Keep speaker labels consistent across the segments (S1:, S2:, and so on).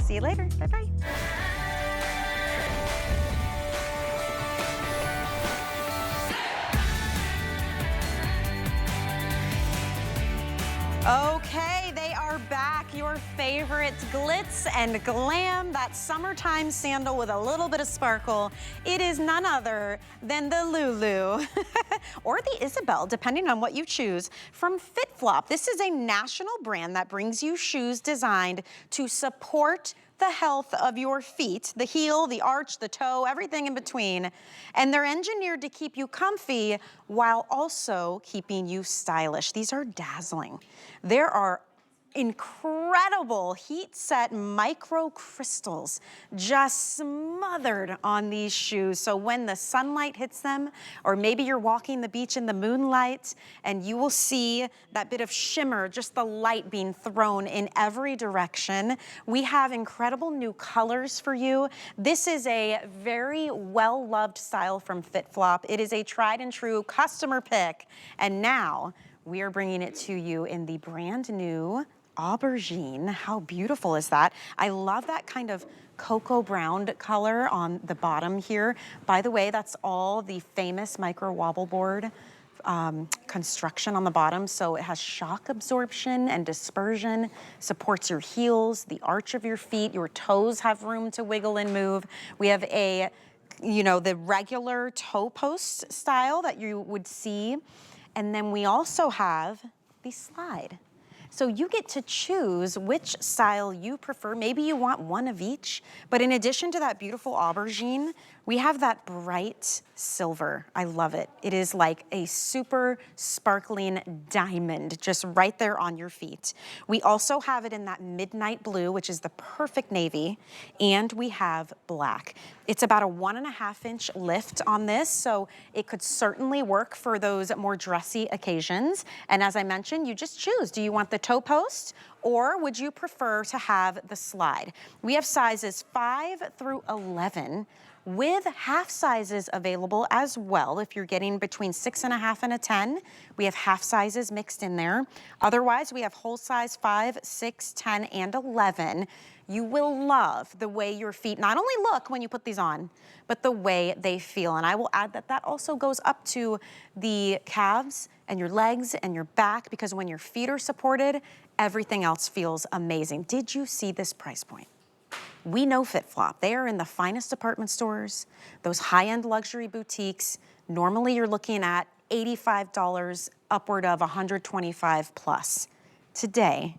S1: See you later. Bye-bye. Okay, they are back. Your favorite glitz and glam, that summertime sandal with a little bit of sparkle. It is none other than the Lulu or the Isabel, depending on what you choose, from FitFlop. This is a national brand that brings you shoes designed to support the health of your feet, the heel, the arch, the toe, everything in between. And they're engineered to keep you comfy while also keeping you stylish. These are dazzling. There are incredible heat set micro crystals just smothered on these shoes. So when the sunlight hits them, or maybe you're walking the beach in the moonlight and you will see that bit of shimmer, just the light being thrown in every direction. We have incredible new colors for you. This is a very well-loved style from FitFlop. It is a tried and true customer pick. And now we are bringing it to you in the brand new aubergine. How beautiful is that? I love that kind of cocoa brown color on the bottom here. By the way, that's all the famous micro wobble board construction on the bottom. So it has shock absorption and dispersion, supports your heels, the arch of your feet, your toes have room to wiggle and move. We have a, the regular toe post style that you would see. And then we also have the slide. So you get to choose which style you prefer. Maybe you want one of each, but in addition to that beautiful aubergine, we have that bright silver. I love it. It is like a super sparkling diamond just right there on your feet. We also have it in that midnight blue, which is the perfect navy, and we have black. It's about a 1.5 inch lift on this, so it could certainly work for those more dressy occasions. And as I mentioned, you just choose. Do you want the toe post, or would you prefer to have the slide? We have sizes 5 through 11 with half sizes available as well. If you're getting between 6.5 and a 10, we have half sizes mixed in there. Otherwise, we have whole size 5, 6, 10, and 11. You will love the way your feet not only look when you put these on, but the way they feel. And I will add that that also goes up to the calves and your legs and your back, because when your feet are supported, everything else feels amazing. Did you see this price point? We know FitFlop. They are in the finest department stores, those high-end luxury boutiques. Normally you're looking at $85, upward of $125 plus. Today,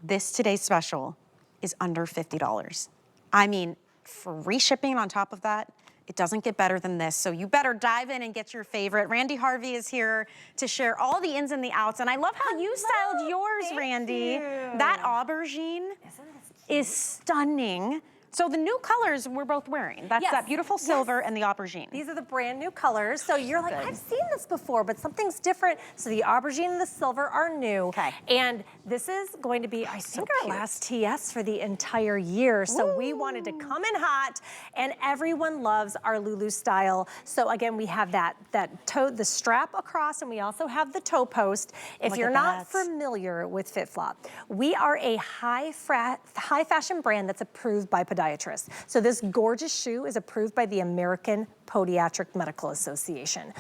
S1: today's special is under $50. I mean, free shipping on top of that. It doesn't get better than this, so you better dive in and get your favorite. Randy Harvey is here to share all the ins and the outs, and I love how you styled yours, Randy. That aubergine is stunning. So the new colors we're both wearing. That's that beautiful silver and the aubergine.
S2: These are the brand new colors. So you're like, I've seen this before, but something's different. So the aubergine and the silver are new.
S1: Okay.
S2: And this is going to be, I think, our last TS for the entire year. So we wanted to come in hot, and everyone loves our Lulu style. So again, we have that toe, the strap across, and we also have the toe post. If you're not familiar with FitFlop, we are a high fashion brand that's approved by podiatrists. So this gorgeous shoe is approved by the American Podiatric Medical Association.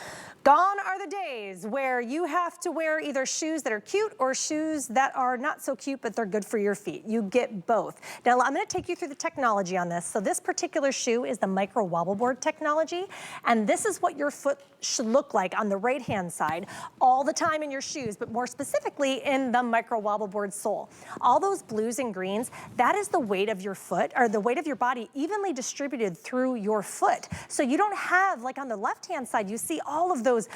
S2: Gone are the days where you have to wear either shoes that are cute or shoes that are not so cute, but they're good for your feet. You get both. Now, I'm gonna take you through the technology on this. So this particular shoe is the micro wobble board technology, and this is what your foot should look like on the right-hand side all the time in your shoes, but more specifically in the micro wobble board sole. All those blues and greens, that is the weight of your foot, or the weight of your body evenly distributed through your foot. So you don't have, like on the left-hand side, you see all of those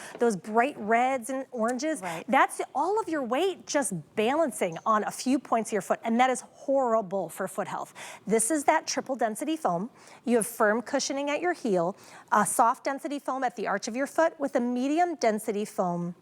S2: bright reds and oranges. Right. That's all of your weight just balancing on a few points of your foot, and that is horrible for foot health. This is that triple density foam. You have firm cushioning at your heel, a soft density foam at the arch of your foot with a medium density foam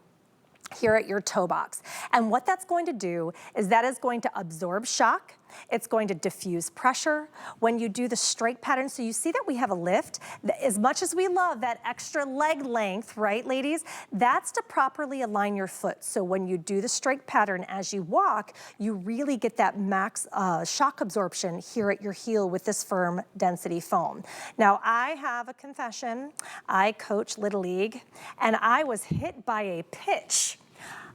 S2: here at your toe box. And what that's going to do is that is going to absorb shock, It's going to diffuse pressure. When you do the strike pattern, so you see that we have a lift. As much as we love that extra leg length, right, ladies? That's to properly align your foot. So when you do the strike pattern as you walk, you really get that max shock absorption here at your heel with this firm density foam. Now, I have a confession. I coach Little League, and I was hit by a pitch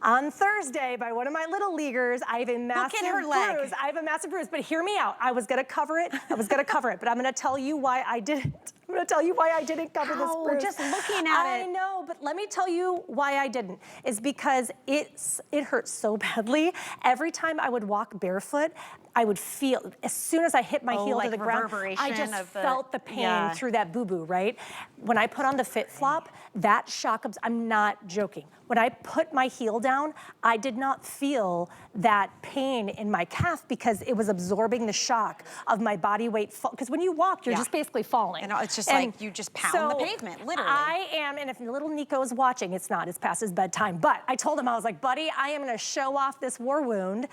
S2: on Thursday by one of my little leaguers. I have a massive bruise. I have a massive bruise, but hear me out. I was gonna cover it. But I'm gonna tell you why I didn't. I'm gonna tell you why I didn't cover this bruise.
S1: Just looking at it.
S2: I know, but let me tell you why I didn't. Is because it hurt so badly. Every time I would walk barefoot, I would feel, as soon as I hit my heel to the ground, I just felt the pain through that boo-boo, right? When I put on the FitFlop, that shock, I'm not joking. When I put my heel down, I did not feel that pain in my calf because it was absorbing the shock of my body weight. Because when you walk, you're just basically falling.
S1: And it's just like you just pound the pavement, literally.
S2: I am, and if little Nico is watching, it's past his bedtime, but I told him, I was like, buddy, I am gonna show off this war wound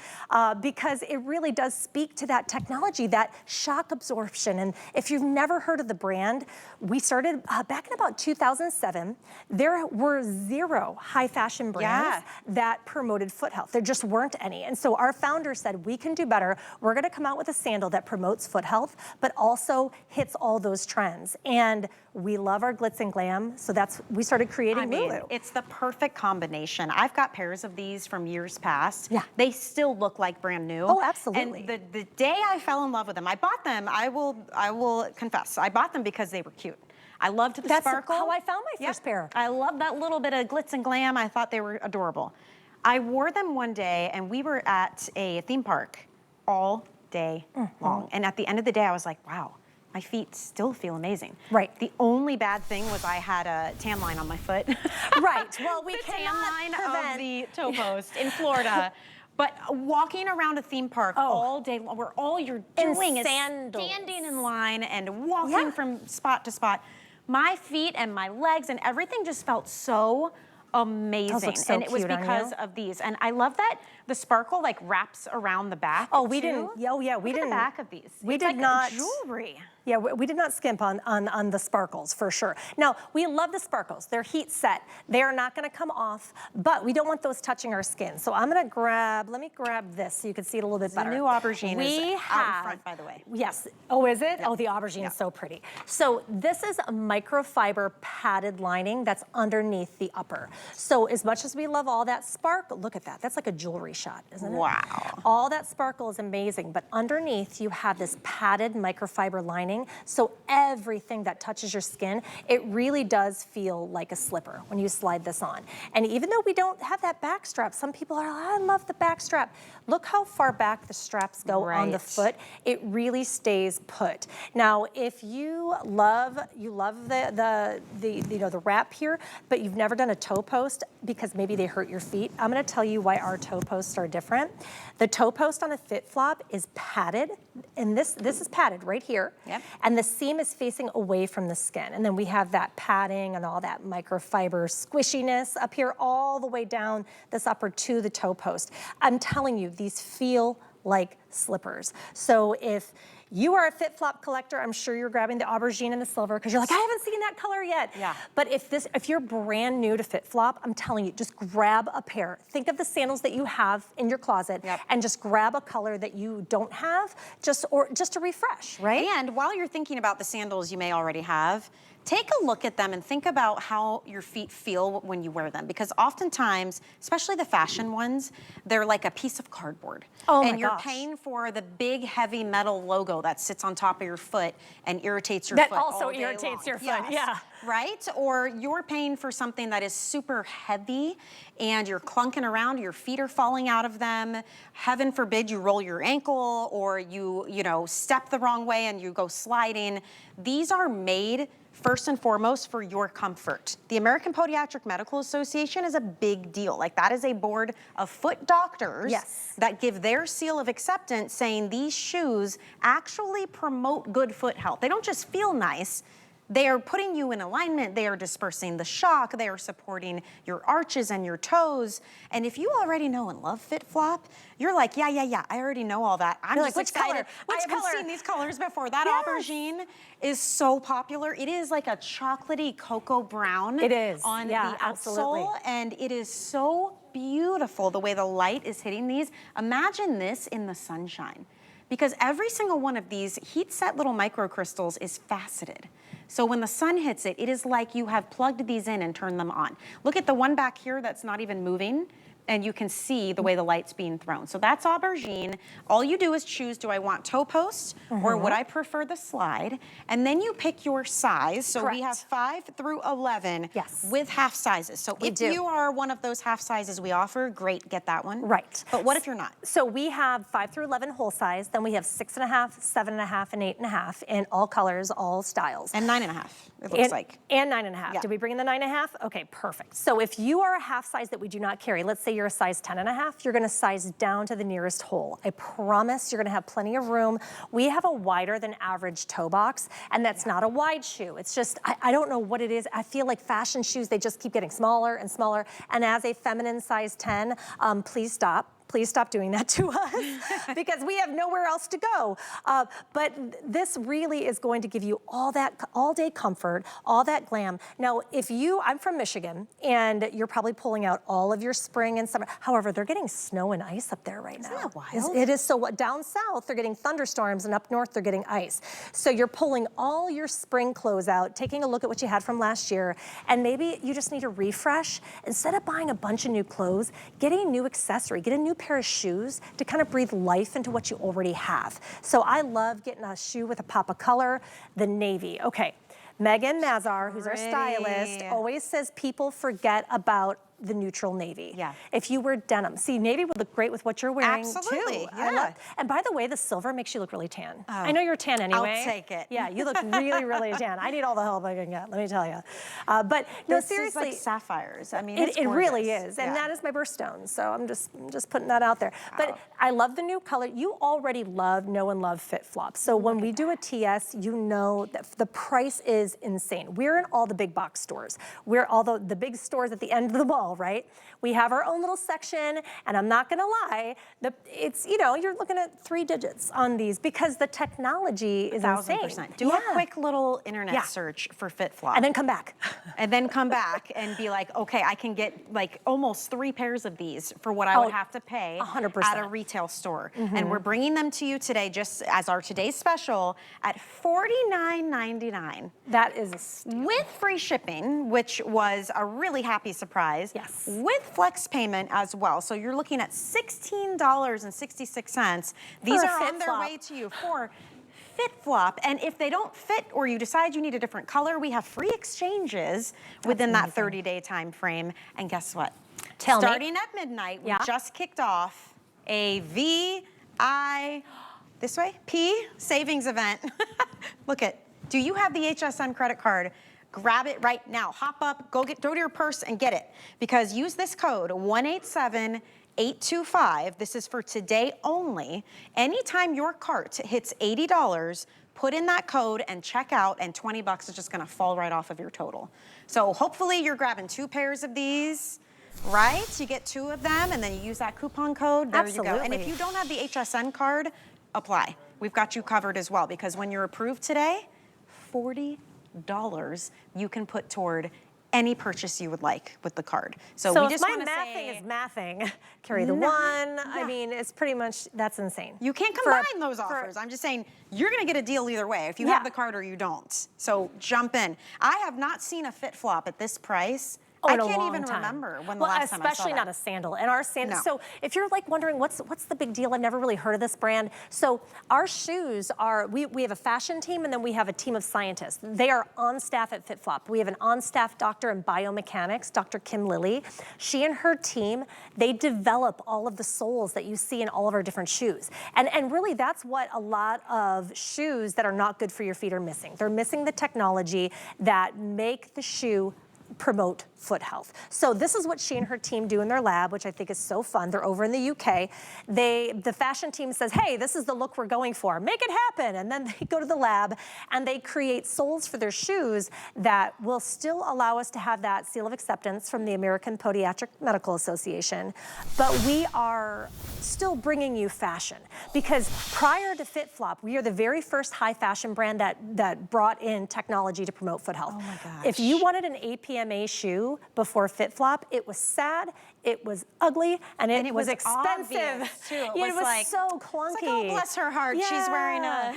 S2: because it really does speak to that technology, that shock absorption. And if you've never heard of the brand, we started back in about 2007. There were 0 high fashion brands that promoted foot health. There just weren't any. And so our founder said, we can do better. We're gonna come out with a sandal that promotes foot health, but also hits all those trends. And we love our glitz and glam, so we started creating Lulu.
S1: It's the perfect combination. I've got pairs of these from years past.
S2: Yeah.
S1: They still look like brand new.
S2: Oh, absolutely.
S1: And the day I fell in love with them, I bought them, I will confess, I bought them because they were cute. I loved the sparkle.
S2: That's how I found my first pair.
S1: I love that little bit of glitz and glam. I thought they were adorable. I wore them one day and we were at a theme park all day long. And at the end of the day, I was like, wow, my feet still feel amazing.
S2: Right.
S1: The only bad thing was I had a tan line on my foot.
S2: Right. Well, we
S1: tan line of the toe post in Florida. But walking around a theme park all day long, where all you're doing is standing in line and walking from spot to spot, my feet and my legs and everything just felt so amazing.
S2: Those look so
S1: and it was
S2: cute
S1: because of these. And I love that the sparkle like wraps around the back.
S2: Oh, we didn't. Oh, yeah, we didn't.
S1: The back of these.
S2: We
S1: it's
S2: did
S1: like
S2: not.
S1: Jewelry.
S2: Yeah, we did not skimp on the sparkles for sure. Now, we love the sparkles. They're heat set. They are not gonna come off, but we don't want those touching our skin. So I'm gonna let me grab this so you can see it a little bit better.
S1: The new aubergine is out in front, by the way.
S2: Yes. Oh, is it?
S1: Yeah.
S2: Oh, the aubergine is so pretty. So this is a microfiber padded lining that's underneath the upper. So as much as we love all that sparkle, look at that. That's like a jewelry shot, isn't it?
S1: Wow.
S2: All that sparkle is amazing, but underneath you have this padded microfiber lining. So everything that touches your skin, it really does feel like a slipper when you slide this on. And even though we don't have that back strap, some people are like, I love the back strap. Look how far back the straps go on the foot. It really stays put. Now, if you love the wrap here, but you've never done a toe post because maybe they hurt your feet, I'm gonna tell you why our toe posts are different. The toe post on a FitFlop is padded, and this is padded right here.
S1: Yep.
S2: And the seam is facing away from the skin. And then we have that padding and all that microfiber squishiness up here all the way down this upper to the toe post. I'm telling you, these feel like slippers. So if you are a FitFlop collector, I'm sure you're grabbing the aubergine and the silver because you're like, I haven't seen that color yet.
S1: Yeah.
S2: But if you're brand new to FitFlop, I'm telling you, just grab a pair. Think of the sandals that you have in your closet and just grab a color that you don't have, just to refresh, right?
S1: And while you're thinking about the sandals you may already have, take a look at them and think about how your feet feel when you wear them. Because oftentimes, especially the fashion ones, they're like a piece of cardboard.
S2: Oh my
S1: and you're
S2: gosh.
S1: paying for the big heavy metal logo that sits on top of your foot and irritates your
S2: That
S1: foot
S2: also
S1: all day
S2: irritates
S1: long.
S2: your foot,
S1: Yes.
S2: yeah.
S1: Right? Or you're paying for something that is super heavy and you're clunking around, your feet are falling out of them. Heaven forbid you roll your ankle or you step the wrong way and you go sliding. These are made first and foremost for your comfort. The American Podiatric Medical Association is a big deal. Like that is a board of foot doctors that give their seal of acceptance saying these shoes actually promote good foot health. They don't just feel nice, They are putting you in alignment. They are dispersing the shock. They are supporting your arches and your toes. And if you already know and love FitFlop, you're like, yeah, I already know all that. I'm just
S2: like, which
S1: excited.
S2: color?
S1: I haven't seen these colors before. That aubergine is so popular. It is like a chocolatey cocoa brown.
S2: It is.
S1: On the
S2: absolutely.
S1: outsole, and it is so beautiful the way the light is hitting these. Imagine this in the sunshine, because every single one of these heat set little microcrystals is faceted. So when the sun hits it, it is like you have plugged these in and turned them on. Look at the one back here that's not even moving, and you can see the way the light's being thrown. So that's aubergine. All you do is choose, do I want toe post or would I prefer the slide? And then you pick your size. So we have 5 through 11 with half sizes. So if you are one of those half sizes we offer, great, get that one.
S2: Right.
S1: But what if you're not?
S2: So we have 5 through 11 whole size, then we have 6.5, 7.5, and 8.5 in all colors, all styles.
S1: And 9.5, it looks like.
S2: And 9.5.
S1: Yeah.
S2: Did we bring in the 9.5? Okay, perfect. So if you are a half size that we do not carry, let's say you're a size 10.5, you're gonna size down to the nearest hole. I promise you're gonna have plenty of room. We have a wider than average toe box, and that's not a wide shoe. It's just, I don't know what it is. I feel like fashion shoes, they just keep getting smaller and smaller. And as a feminine size 10, please stop. Please stop doing that to us because we have nowhere else to go. But this really is going to give you all that all-day comfort, all that glam. Now, I'm from Michigan, and you're probably pulling out all of your spring and summer. However, they're getting snow and ice up there right now.
S1: Isn't that wild?
S2: It is so. Down south, they're getting thunderstorms, and up north, they're getting ice. So you're pulling all your spring clothes out, taking a look at what you had from last year, and maybe you just need a refresh. Instead of buying a bunch of new clothes, get a new accessory, get a new pair of shoes to kind of breathe life into what you already have. So I love getting a shoe with a pop of color, the navy. Okay, Megan Mazar, who's our stylist, always says people forget about the neutral navy.
S1: Yeah.
S2: If you wear denim. See, navy would look great with what you're wearing
S1: Absolutely,
S2: too.
S1: yeah.
S2: And by the way, the silver makes you look really tan. I know you're tan anyway.
S1: I'll take it.
S2: Yeah, you look really, really tan. I need all the help I can get, let me tell you. But no,
S1: This
S2: seriously.
S1: is like sapphires. I mean,
S2: It really
S1: gorgeous.
S2: is, and that is my birthstone, so I'm just putting that out there. But I love the new color. You already know and love FitFlop. So when we do a TS, you know that the price is insane. We're in all the big box stores. We're all the big stores at the end of the mall, right? We have our own little section, and I'm not gonna lie, you're looking at 3 digits on these because the technology is insane.
S1: 1000%. Do a quick little internet search for FitFlop.
S2: And then come back.
S1: And then come back and be like, okay, I can get like almost 3 pairs of these for what I would have to pay
S2: 100%.
S1: at a retail store. And we're bringing them to you today just as our today's special at $49.99.
S2: That is a steal.
S1: With free shipping, which was a really happy surprise.
S2: Yes.
S1: With flex payment as well. So you're looking at $16.66. These are on their way to you for FitFlop. And if they don't fit or you decide you need a different color, we have free exchanges within that 30-day time frame. And guess what? Starting at midnight, we just kicked off a P savings event. Look do you have the HSN credit card? Grab it right now. Hop up, go to your purse and get it. Because use this code 187825. This is for today only. Anytime your cart hits $80, put in that code and check out, and $20 is just gonna fall right off of your total. So hopefully you're grabbing 2 pairs of these, right? You get 2 of them, and then you use that coupon code. There you go. And if you don't have the HSN card, apply. We've got you covered as well, because when you're approved today, $40 you can put toward any purchase you would like with the card. So we just want to say,
S2: my mathing is mathing. Carry the 1. I mean, it's pretty much, that's insane.
S1: You can't combine those offers. I'm just saying, you're gonna get a deal either way if you have the card or you don't. So jump in. I have not seen a FitFlop at this price. I can't even remember when the last time I saw
S2: especially
S1: that.
S2: not a sandal. And our sandal, so if you're like wondering what's the big deal, I've never really heard of this brand. So our shoes are, we have a fashion team, and then we have a team of scientists. They are on staff at FitFlop. We have an on-staff doctor in biomechanics, Dr. Kim Lilly. She and her team, they develop all of the soles that you see in all of our different shoes. And really that's what a lot of shoes that are not good for your feet are missing. They're missing the technology that make the shoe promote foot health. So this is what she and her team do in their lab, which I think is so fun. They're over in the UK. The fashion team says, hey, this is the look we're going for. Make it happen. And then they go to the lab and they create soles for their shoes that will still allow us to have that seal of acceptance from the American Podiatric Medical Association. But we are still bringing you fashion, because prior to FitFlop, we are the very first high fashion brand that brought in technology to promote foot health.
S1: Oh my gosh.
S2: If you wanted an APMA shoe before FitFlop, it was sad, it was ugly, and it was expensive.
S1: Too.
S2: It was like, so clunky.
S1: It's like, oh, bless her heart, she's wearing a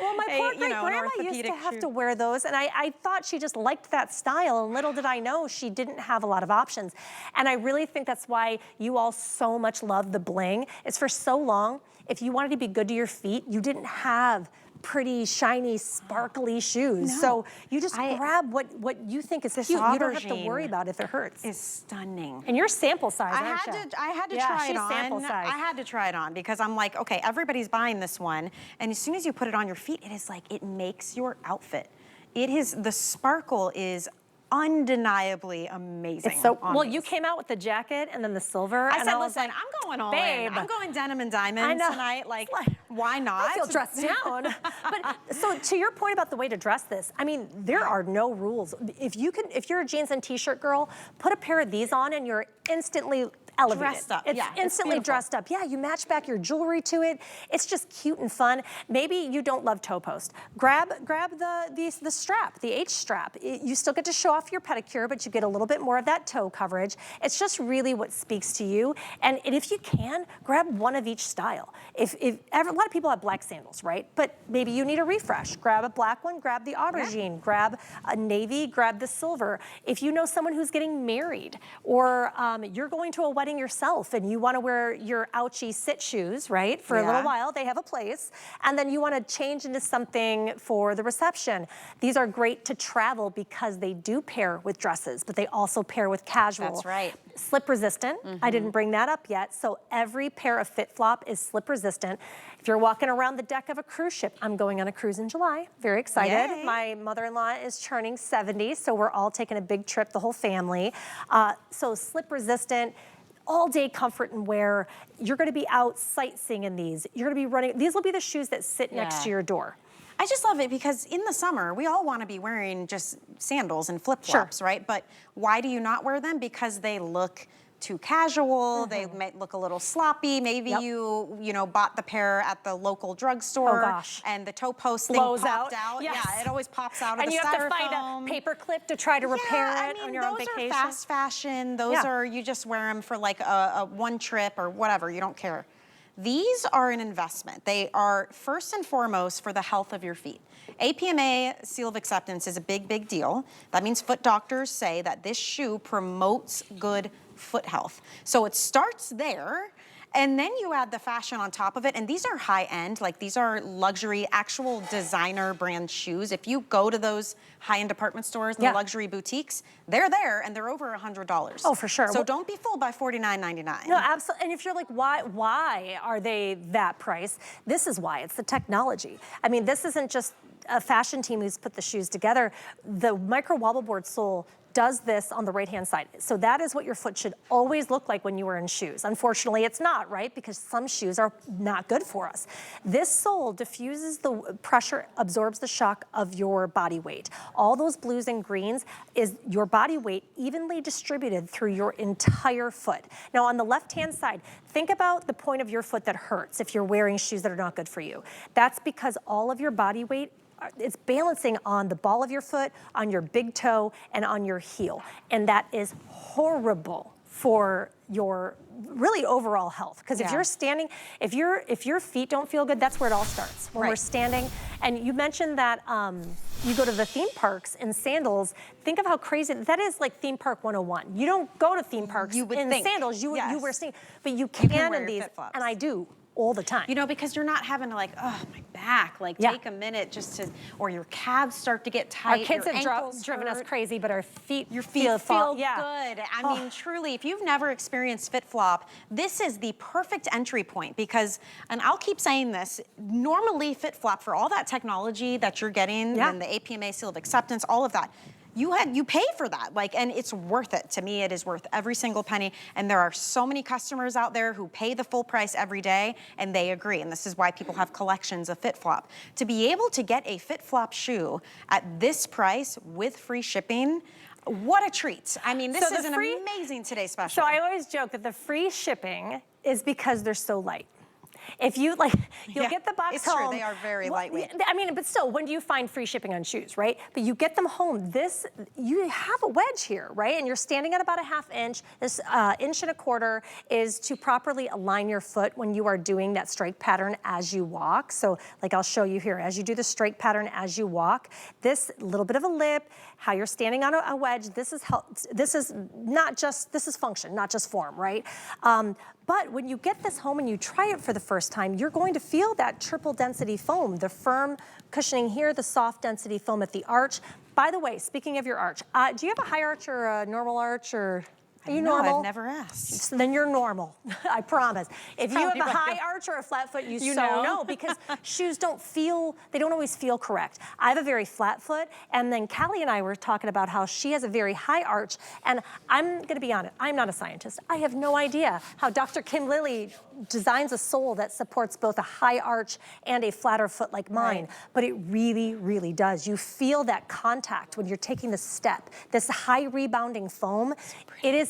S2: well, my poor great-grandma used to have to wear those, and I thought she just liked that style, and little did I know she didn't have a lot of options. And I really think that's why you all so much love the bling. It's for so long, if you wanted to be good to your feet, you didn't have pretty, shiny, sparkly shoes.
S1: No.
S2: So you just grab what you think is cute. You don't have to worry about if it hurts.
S1: Is stunning.
S2: And your sample size,
S1: I had to try it on.
S2: Sample size.
S1: I had to try it on because I'm like, okay, everybody's buying this one. And as soon as you put it on your feet, it is like, it makes your outfit. It is, the sparkle is undeniably amazing.
S2: So, well, you came out with the jacket and then the silver.
S1: I
S2: and
S1: said,
S2: I was
S1: listen,
S2: like,
S1: I'm going all
S2: babe,
S1: in. I'm going denim and diamonds tonight. Like, why not?
S2: I feel dressed down. But so to your point about the way to dress this, I mean, there are no rules. If you're a jeans and t-shirt girl, put a pair of these on and you're instantly elevated.
S1: Dressed up.
S2: It's instantly dressed up. Yeah, you match back your jewelry to it. It's just cute and fun. Maybe you don't love toe post. Grab the strap, the H strap. You still get to show off your pedicure, but you get a little bit more of that toe coverage. It's just really what speaks to you. And if you can, grab one of each style. A lot of people have black sandals, right? But maybe you need a refresh. Grab a black one, grab the aubergine, grab a navy, grab the silver. If you know someone who's getting married, or you're going to a wedding yourself and you want to wear your ouchy sit shoes, right? For a little while, they have a place. And then you want to change into something for the reception. These are great to travel because they do pair with dresses, but they also pair with casual.
S1: That's right.
S2: Slip resistant. I didn't bring that up yet. So every pair of FitFlop is slip resistant. If you're walking around the deck of a cruise ship, I'm going on a cruise in July. Very excited.
S1: Yay.
S2: My mother-in-law is turning 70, so we're all taking a big trip, the whole family. So slip resistant, all day comfort and wear. You're gonna be out sightseeing in these. You're gonna be running. These will be the shoes that sit next to your door.
S1: I just love it because in the summer, we all want to be wearing just sandals and flip-flops, right? But why do you not wear them? Because they look too casual, they might look a little sloppy. Maybe you bought the pair at the local drugstore and the toe post thing popped out.
S2: Yes.
S1: Yeah, it always pops out of
S2: and
S1: the
S2: you
S1: styrofoam.
S2: have to find a paper clip to try to repair it on your own vacation.
S1: Those are fast fashion. Those are, you just wear them for like a one trip or whatever, you don't care. These are an investment. They are first and foremost for the health of your feet. APMA seal of acceptance is a big, big deal. That means foot doctors say that this shoe promotes good foot health. So it starts there, and then you add the fashion on top of it, and these are high-end, like these are luxury, actual designer brand shoes. If you go to those high-end department stores and the luxury boutiques, they're there, and they're over $100.
S2: Oh, for sure.
S1: So don't be fooled by $49.99.
S2: No, absolutely. And if you're like, why are they that price? This is why. It's the technology. I mean, this isn't just a fashion team who's put the shoes together. The micro wobble board sole does this on the right-hand side. So that is what your foot should always look like when you are in shoes. Unfortunately, it's not, right? Because some shoes are not good for us. This sole diffuses the pressure, absorbs the shock of your body weight. All those blues and greens is your body weight evenly distributed through your entire foot. Now, on the left-hand side, think about the point of your foot that hurts if you're wearing shoes that are not good for you. That's because all of your body weight, it's balancing on the ball of your foot, on your big toe, and on your heel. And that is horrible for your really overall health. Because if you're standing, if your feet don't feel good, that's where it all starts. When we're standing. And you mentioned that you go to the theme parks in sandals. Think of how crazy, that is like theme park 101. You don't go to theme parks in sandals, you wear sneakers, but you can in these, and I do. All the time.
S1: You know, because you're not having to like, oh, my back, like take a minute just to, or your calves start to get tight.
S2: Our kids have driven us crazy, but our feet,
S1: your feet feel good. I mean, truly, if you've never experienced FitFlop, this is the perfect entry point because, and I'll keep saying this, normally FitFlop, for all that technology that you're getting and the APMA seal of acceptance, all of that, you pay for that, like, and it's worth it. To me, it is worth every single penny. And there are so many customers out there who pay the full price every day, and they agree. And this is why people have collections of FitFlop. To be able to get a FitFlop shoe at this price with free shipping, what a treat. I mean, this is an amazing Today Special.
S2: So I always joke that the free shipping is because they're so light. If you you'll get the box home.
S1: It's true, they are very lightweight.
S2: I mean, but still, when do you find free shipping on shoes, right? But you get them home. You have a wedge here, right? And you're standing at about a 1/2 inch. This 1.25 inches is to properly align your foot when you are doing that strike pattern as you walk. So like I'll show you here, as you do the strike pattern as you walk, this little bit of a lip, how you're standing on a wedge, this is function, not just form, right? But when you get this home and you try it for the first time, you're going to feel that triple density foam, the firm cushioning here, the soft density foam at the arch. By the way, speaking of your arch, do you have a high arch or a normal arch, or are you normal?
S1: I've never asked.
S2: So then you're normal, I promise. If you have a high arch or a flat foot, you know because shoes don't always feel correct. I have a very flat foot, and then Callie and I were talking about how she has a very high arch, and I'm gonna be honest, I'm not a scientist. I have no idea how Dr. Kim Lilly designs a sole that supports both a high arch and a flatter foot like mine, but it really, really does. You feel that contact when you're taking the step, this high rebounding foam.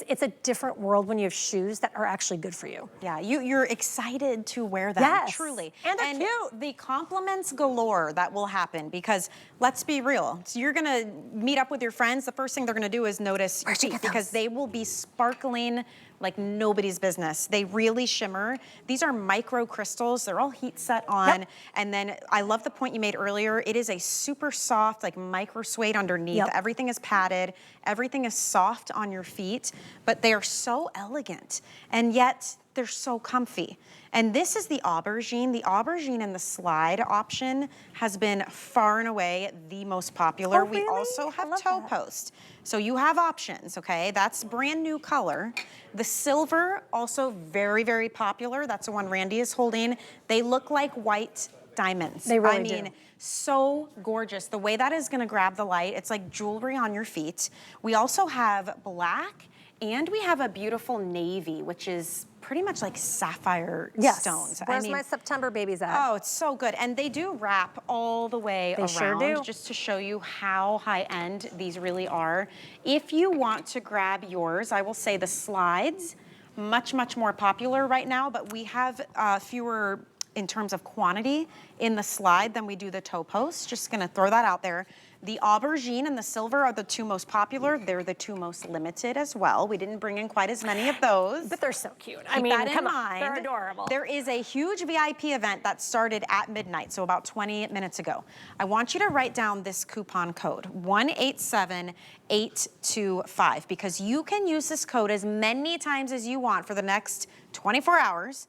S2: It's a different world when you have shoes that are actually good for you.
S1: Yeah, you're excited to wear them,
S2: yes.
S1: Truly.
S2: And they're cute.
S1: The compliments galore that will happen, because let's be real. So you're gonna meet up with your friends, the first thing they're gonna do is notice your feet, because they will be sparkling like nobody's business. They really shimmer. These are micro crystals. They're all heat set on. Yep. And then I love the point you made earlier. It is a super soft, like micro suede underneath. Yep. Everything is padded. Everything is soft on your feet, but they are so elegant. And yet they're so comfy. And this is the aubergine. The aubergine and the slide option has been far and away the most popular.
S2: Oh, really?
S1: We also have toe post. So you have options, okay? That's brand new color. The silver, also very, very popular. That's the one Randy is holding. They look like white diamonds.
S2: They really do.
S1: So gorgeous. The way that is gonna grab the light, it's like jewelry on your feet. We also have black, and we have a beautiful navy, which is pretty much like sapphire stones.
S2: Where's my September babies at?
S1: Oh, it's so good. And they do wrap all the way around,
S2: sure do.
S1: just to show you how high-end these really are. If you want to grab yours, I will say the slides, much, much more popular right now, but we have fewer in terms of quantity in the slide than we do the toe post. Just gonna throw that out there. The aubergine and the silver are the two most popular. They're the two most limited as well. We didn't bring in quite as many of those.
S2: But they're so cute.
S1: Keep that in mind.
S2: They're adorable.
S1: There is a huge VIP event that started at midnight, so about 20 minutes ago. I want you to write down this coupon code, 187825, because you can use this code as many times as you want for the next 24 hours.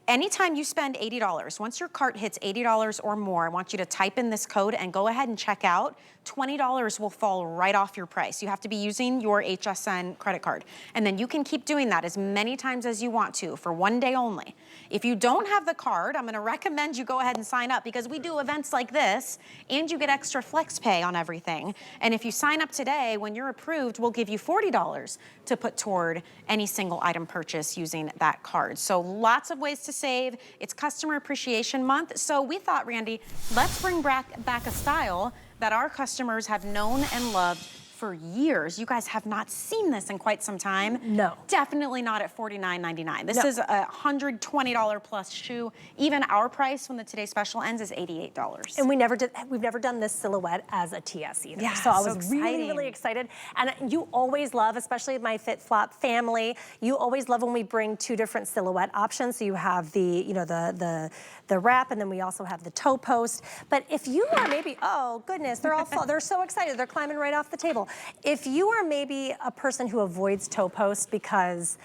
S1: Anytime you spend $80, once your cart hits $80 or more, I want you to type in this code and go ahead and check out. $20 will fall right off your price. You have to be using your HSN credit card. And then you can keep doing that as many times as you want to for one day only. If you don't have the card, I'm gonna recommend you go ahead and sign up, because we do events like this and you get extra flex pay on everything. And if you sign up today, when you're approved, we'll give you $40 to put toward any single item purchase using that card. So lots of ways to save. It's Customer Appreciation Month. So we thought, Randy, let's bring back a style that our customers have known and loved for years. You guys have not seen this in quite some time.
S2: No.
S1: Definitely not at $49.99. This is a $120 plus shoe. Even our price when the Today Special ends is $88.
S2: And we've never done this silhouette as a TS either.
S1: Yeah,
S2: so I was really, really excited. And you always love, especially my FitFlop family, you always love when we bring two different silhouette options. So you have the, the wrap, and then we also have the toe post. But if you are maybe, oh goodness, they're so excited, they're climbing right off the table. If you are maybe a person who avoids toe posts because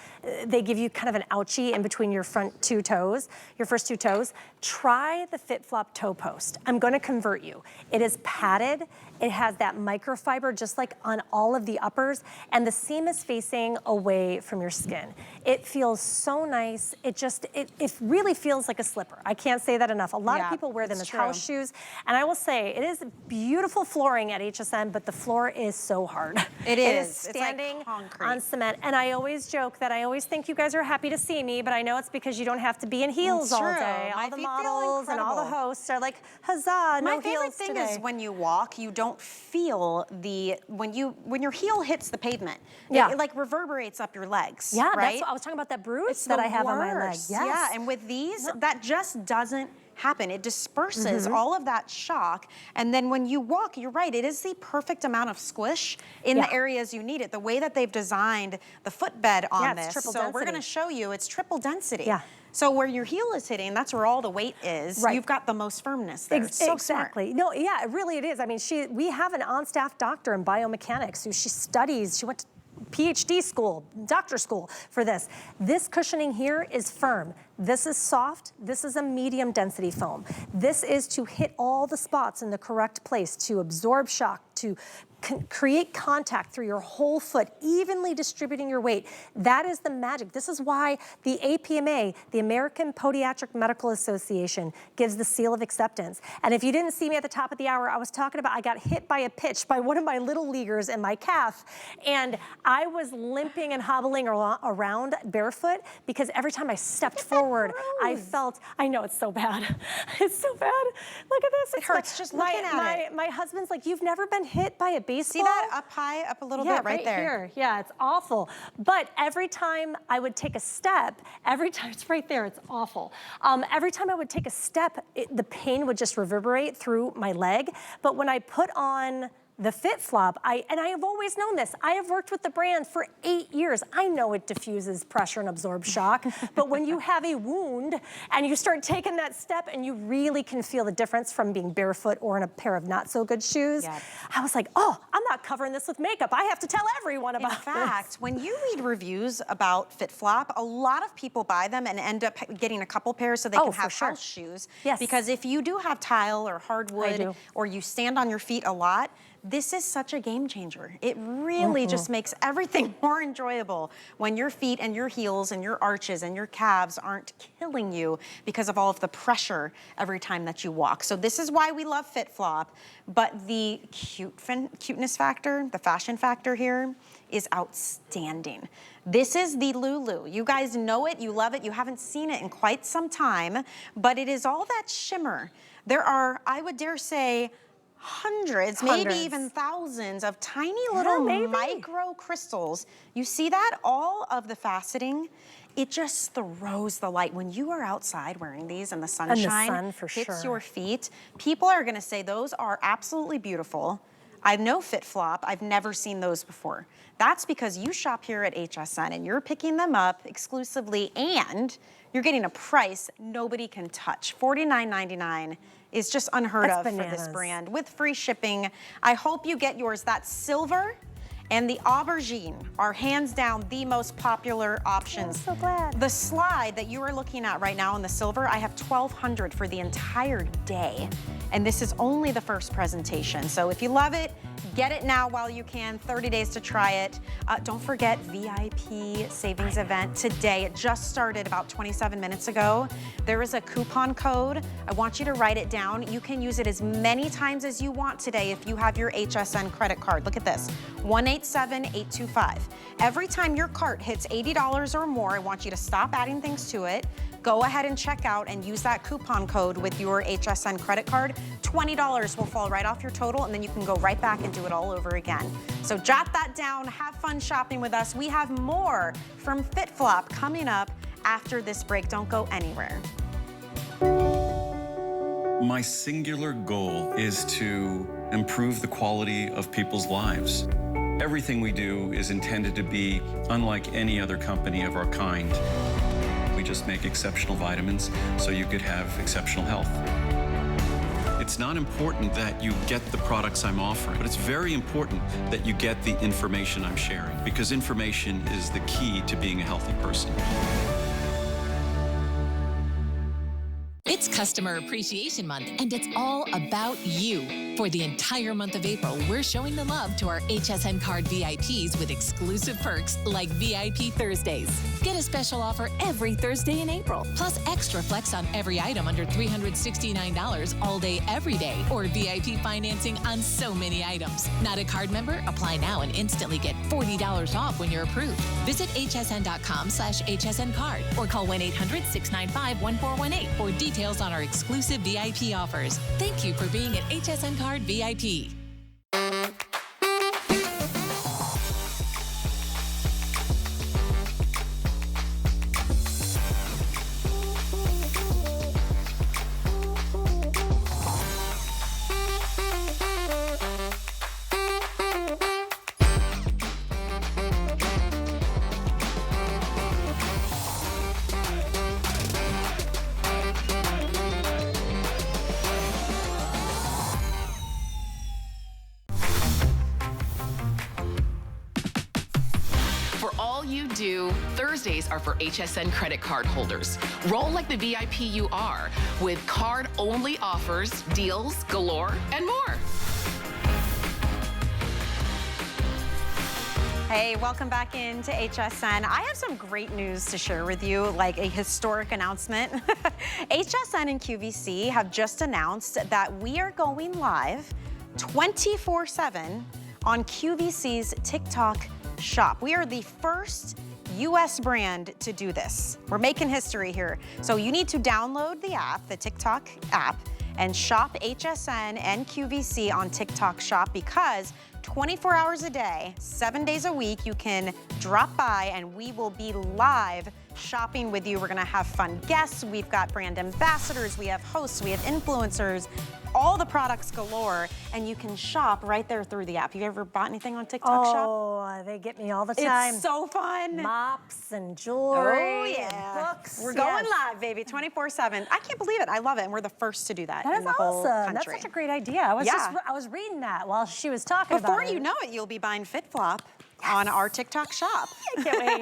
S2: they give you kind of an ouchie in between your front two toes, your first two toes, try the FitFlop toe post. I'm gonna convert you. It is padded. It has that microfiber just like on all of the uppers, and the seam is facing away from your skin. It feels so nice. It really feels like a slipper. I can't say that enough. A lot of people wear them as house shoes, and I will say it is beautiful flooring at HSN, but the floor is so hard.
S1: It is.
S2: Standing
S1: it's like concrete.
S2: on cement. And I always joke that I always think you guys are happy to see me, but I know it's because you don't have to be in heels all day.
S1: My
S2: All the
S1: feet feel
S2: models and all the
S1: incredible.
S2: hosts are like, huzzah, no
S1: My favorite
S2: heels
S1: thing
S2: today.
S1: is when you walk, you don't feel when your heel hits the pavement.
S2: Yeah.
S1: It like reverberates up your legs.
S2: Yeah,
S1: right?
S2: that's what I was talking about, that bruise
S1: It's
S2: that
S1: the
S2: I have on my leg.
S1: worst.
S2: Yes.
S1: Yeah, and with these, that just doesn't happen. It disperses all of that shock. And then when you walk, you're right, it is the perfect amount of squish in the areas you need it. The way that they've designed the footbed on this.
S2: Triple
S1: so
S2: density.
S1: we're gonna show you, it's triple density.
S2: Yeah.
S1: So where your heel is hitting, that's where all the weight is.
S2: Right.
S1: You've got the most firmness there. It's so
S2: Exactly.
S1: smart.
S2: No, yeah, it really it is. I mean, we have an on-staff doctor in biomechanics who she went to PhD school, doctor school for this. This cushioning here is firm. This is soft. This is a medium density foam. This is to hit all the spots in the correct place, to absorb shock, to create contact through your whole foot, evenly distributing your weight. That is the magic. This is why the APMA, the American Podiatric Medical Association, gives the seal of acceptance. And if you didn't see me at the top of the hour, I was talking about I got hit by a pitch by one of my little leaguers in my calf, and I was limping and hobbling around barefoot because every time I stepped forward, I felt, I know it's so bad. It's so bad. Look at this.
S1: It hurts just looking at it.
S2: My husband's like, you've never been hit by a baseball?
S1: See that up high, up a little bit right there?
S2: Here. Yeah, it's awful. But every time I would take a step, it's right there, it's awful. Every time I would take a step, the pain would just reverberate through my leg. But when I put on the FitFlop, and I have always known this. I have worked with the brand for 8 years. I know it diffuses pressure and absorbs shock, but when you have a wound and you start taking that step and you really can feel the difference from being barefoot or in a pair of not so good shoes, I was like, oh, I'm not covering this with makeup. I have to tell everyone about this.
S1: In fact, when you read reviews about FitFlop, a lot of people buy them and end up getting a couple pairs so they can have house shoes.
S2: Yes.
S1: Because if you do have tile or hardwood or you stand on your feet a lot, this is such a game changer. It really just makes everything more enjoyable when your feet and your heels and your arches and your calves aren't killing you because of all of the pressure every time that you walk. So this is why we love FitFlop, but the cuteness factor, the fashion factor here is outstanding. This is the Lulu. You guys know it, you love it, you haven't seen it in quite some time, but it is all that shimmer. There are, I would dare say, hundreds, maybe even thousands of tiny little micro crystals. You see that? All of the faceting, it just throws the light. When you are outside wearing these and the sunshine hits your feet, people are gonna say those are absolutely beautiful. I know FitFlop, I've never seen those before. That's because you shop here at HSN and you're picking them up exclusively and you're getting a price nobody can touch. $49.99 is just unheard of for this brand with free shipping. I hope you get yours. That silver and the aubergine are hands down the most popular options.
S2: I'm so glad.
S1: The slide that you are looking at right now in the silver, I have 1,200 for the entire day. And this is only the first presentation. So if you love it, get it now while you can, 30 days to try it. Don't forget VIP savings event today. It just started about 27 minutes ago. There is a coupon code. I want you to write it down. You can use it as many times as you want today if you have your HSN credit card. Look at this, 187825. Every time your cart hits $80 or more, I want you to stop adding things to it. Go ahead and check out and use that coupon code with your HSN credit card. $20 will fall right off your total, and then you can go right back and do it all over again. So jot that down, have fun shopping with us. We have more from FitFlop coming up after this break. Don't go anywhere.
S3: My singular goal is to improve the quality of people's lives. Everything we do is intended to be unlike any other company of our kind. We just make exceptional vitamins so you could have exceptional health. It's not important that you get the products I'm offering, but it's very important that you get the information I'm sharing, because information is the key to being a healthy person.
S4: It's Customer Appreciation Month, and it's all about you. For the entire month of April, we're showing the love to our HSN card VIPs with exclusive perks like VIP Thursdays. Get a special offer every Thursday in April, plus extra flex on every item under $369 all day, every day, or VIP financing on so many items. Not a card member? Apply now and instantly get $40 off when you're approved. Visit hsn.com/HSN card or call 1-800-695-1418 for details on our exclusive VIP offers. Thank you for being an HSN Card VIP.
S5: Thursdays are for HSN credit card holders. Roll like the VIP you are with card-only offers, deals galore, and more.
S1: Hey, welcome back into HSN. I have some great news to share with you, like a historic announcement. HSN and QVC have just announced that we are going live 24/7 on QVC's TikTok shop. We are the first US brand to do this. We're making history here. So you need to download the app, the TikTok app, and shop HSN and QVC on TikTok shop, because 24 hours a day, 7 days a week, you can drop by and we will be live shopping with you. We're gonna have fun guests. We've got brand ambassadors, we have hosts, we have influencers, all the products galore, and you can shop right there through the app. You ever bought anything on TikTok shop?
S2: Oh, they get me all the time.
S1: It's so fun.
S2: Mops and jewelry.
S1: Oh, yeah.
S2: And books.
S1: We're going live, baby, 24/7. I can't believe it. I love it, and we're the first to do that in the whole
S2: awesome.
S1: country.
S2: That's such a great idea. I was reading that while she was talking about it.
S1: Before you know it, you'll be buying FitFlop on our TikTok shop.
S2: I can't wait.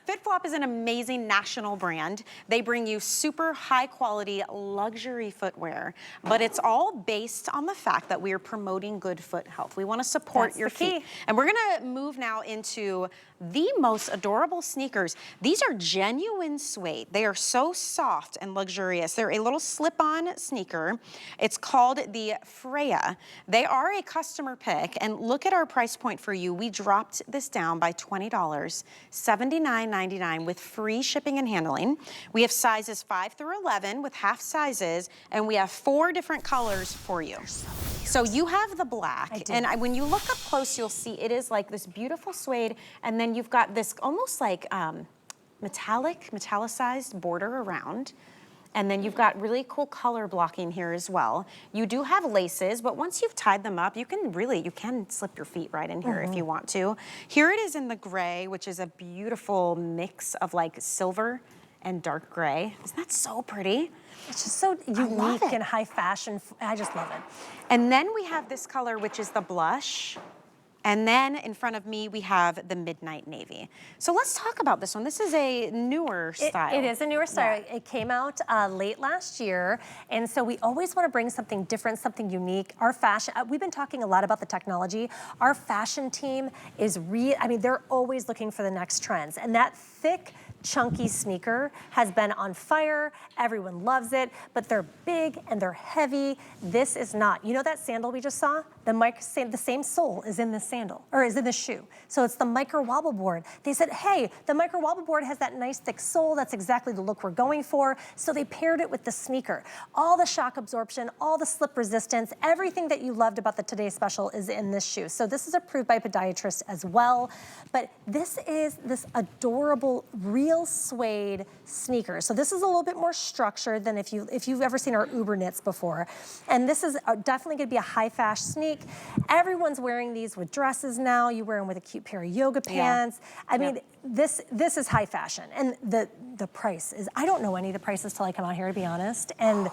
S1: FitFlop is an amazing national brand. They bring you super high quality luxury footwear, but it's all based on the fact that we are promoting good foot health. We want to support
S2: That's
S1: your
S2: the key.
S1: feet. And we're gonna move now into the most adorable sneakers. These are genuine suede. They are so soft and luxurious. They're a little slip-on sneaker. It's called the Freya. They are a customer pick, and look at our price point for you. We dropped this down by $20, $79.99 with free shipping and handling. We have sizes 5 through 11 with half sizes, and we have 4 different colors for you. So you have the black, and when you look up close, you'll see it is like this beautiful suede, and then you've got this almost like metallicized border around. And then you've got really cool color blocking here as well. You do have laces, but once you've tied them up, you can slip your feet right in here if you want to. Here it is in the gray, which is a beautiful mix of like silver and dark gray. Isn't that so pretty?
S2: It's just so unique and high fashion. I just love it.
S1: And then we have this color, which is the blush. And then in front of me, we have the midnight navy. So let's talk about this one. This is a newer style.
S2: It is a newer style.
S1: Yeah.
S2: It came out late last year. And so we always want to bring something different, something unique. Our fashion, we've been talking a lot about the technology. Our fashion team is they're always looking for the next trends. And that thick, chunky sneaker has been on fire. Everyone loves it, but they're big and they're heavy. This is not. You know that sandal we just saw? The same sole is in the sandal, or is in the shoe. So it's the micro wobble board. They said, hey, the micro wobble board has that nice thick sole. That's exactly the look we're going for. So they paired it with the sneaker. All the shock absorption, all the slip resistance, everything that you loved about the Today Special is in this shoe. So this is approved by podiatrists as well. But this is this adorable, real suede sneaker. So this is a little bit more structured than if you've ever seen our Uber knits before. And this is definitely gonna be a high fashion sneak. Everyone's wearing these with dresses now. You wear them with a cute pair of yoga pants. I mean, this is high fashion. And the price is, I don't know any of the prices till I come out here, to be honest. And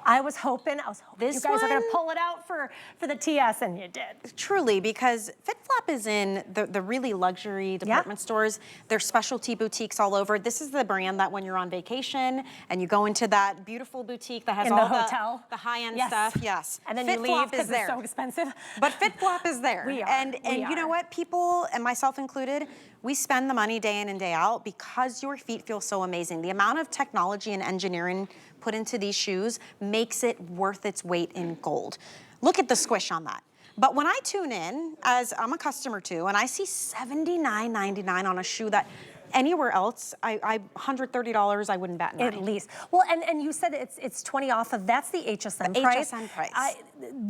S2: I was hoping
S1: This
S2: you guys are gonna
S1: one-
S2: pull it out for the TS, and you did.
S1: Truly, because FitFlop is in the really luxury department stores. There's specialty boutiques all over. This is the brand that when you're on vacation and you go into that beautiful boutique that has
S2: In
S1: all
S2: the hotel.
S1: the high-end
S2: Yes.
S1: stuff, yes.
S2: And then you leave
S1: FitFlop
S2: because
S1: is
S2: it's
S1: there.
S2: so expensive.
S1: But FitFlop is there.
S2: We are.
S1: And
S2: We
S1: you know
S2: are.
S1: what? People, and myself included, we spend the money day in and day out because your feet feel so amazing. The amount of technology and engineering put into these shoes makes it worth its weight in gold. Look at the squish on that. But when I tune in, as I'm a customer too, and I see $79.99 on a shoe that anywhere else, $130, I wouldn't bat an eye.
S2: At least. Well, and you said it's 20 off of, that's the HSN
S1: The
S2: price.
S1: HSN price.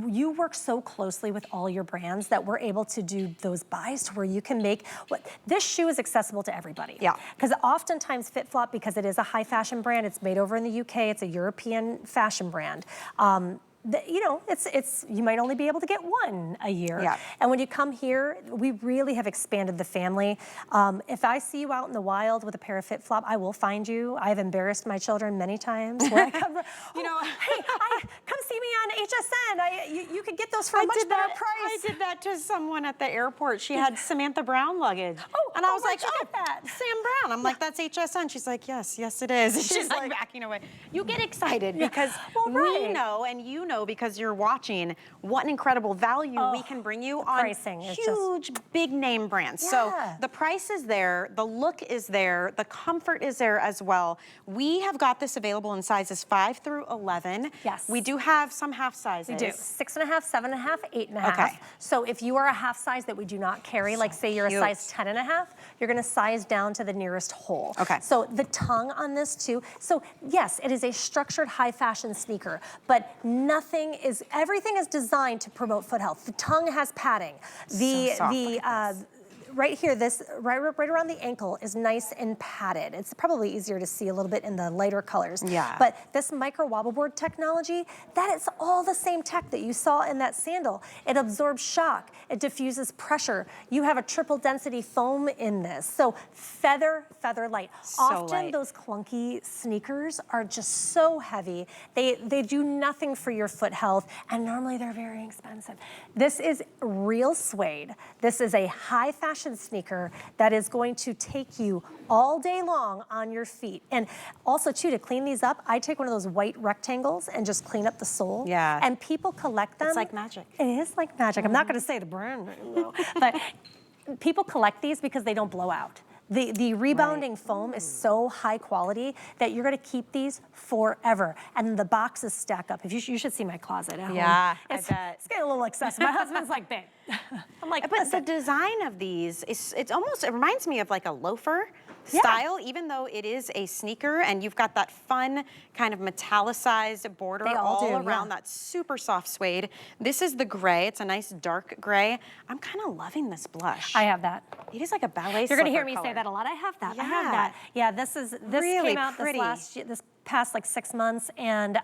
S2: You work so closely with all your brands that we're able to do those buys to where you can make, this shoe is accessible to everybody.
S1: Yeah.
S2: Because oftentimes FitFlop, because it is a high fashion brand, it's made over in the UK, it's a European fashion brand. You know, it's you might only be able to get one a year.
S1: Yeah.
S2: And when you come here, we really have expanded the family. If I see you out in the wild with a pair of FitFlop, I will find you. I've embarrassed my children many times where I come from,
S1: You know,
S2: hey, come see me on HSN. You could get those for a much better price.
S1: I did that to someone at the airport. She had Samantha Brown luggage.
S2: Oh,
S1: and I was
S2: where'd
S1: like,
S2: you
S1: oh,
S2: get that?
S1: Sam Brown. I'm like, that's HSN. She's like, yes, it is. She's like backing away. You get excited because
S2: Well,
S1: we
S2: right.
S1: know, and you know because you're watching, what an incredible value we can bring you on
S2: pricing is
S1: huge, big name brands.
S2: Yeah.
S1: So the price is there, the look is there, the comfort is there as well. We have got this available in sizes 5 through 11.
S2: Yes.
S1: We do have some half sizes.
S2: We do 6.5, 7.5, 8.5.
S1: Okay.
S2: So if you are a half size that we do not carry, like say you're
S1: cute.
S2: a size 10.5, you're gonna size down to the nearest hole.
S1: Okay.
S2: So the tongue on this too. So yes, it is a structured high fashion sneaker, but everything is designed to promote foot health. The tongue has padding.
S1: So soft, look at this.
S2: Right here, this right around the ankle is nice and padded. It's probably easier to see a little bit in the lighter colors.
S1: Yeah.
S2: But this micro wobble board technology, that is all the same tech that you saw in that sandal. It absorbs shock, it diffuses pressure. You have a triple density foam in this. So feather light.
S1: So
S2: Often
S1: light.
S2: those clunky sneakers are just so heavy. They do nothing for your foot health, and normally they're very expensive. This is real suede. This is a high fashion sneaker that is going to take you all day long on your feet. And also too, to clean these up, I take one of those white rectangles and just clean up the sole.
S1: Yeah.
S2: And people collect them.
S1: It's like magic.
S2: It is like magic. I'm not gonna say the brand name though, but people collect these because they don't blow out. The rebounding foam is so high quality that you're gonna keep these forever. And the boxes stack up. If you should see my closet at home.
S1: Yeah, I
S2: It's
S1: bet.
S2: getting a little excessive. My husband's like, babe. I'm like,
S1: But the
S2: listen.
S1: design of these, it reminds me of like a loafer
S2: Yeah.
S1: style, even though it is a sneaker and you've got that fun kind of metallicized border
S2: They all do,
S1: around
S2: yeah.
S1: that super soft suede. This is the gray, it's a nice dark gray. I'm kind of loving this blush.
S2: I have that.
S1: It is like a ballet
S2: You're gonna
S1: slipper
S2: hear me
S1: color.
S2: say that a lot. I have that. I have
S1: Yeah.
S2: that. Yeah, this
S1: Really
S2: came out
S1: pretty.
S2: this past like 6 months, and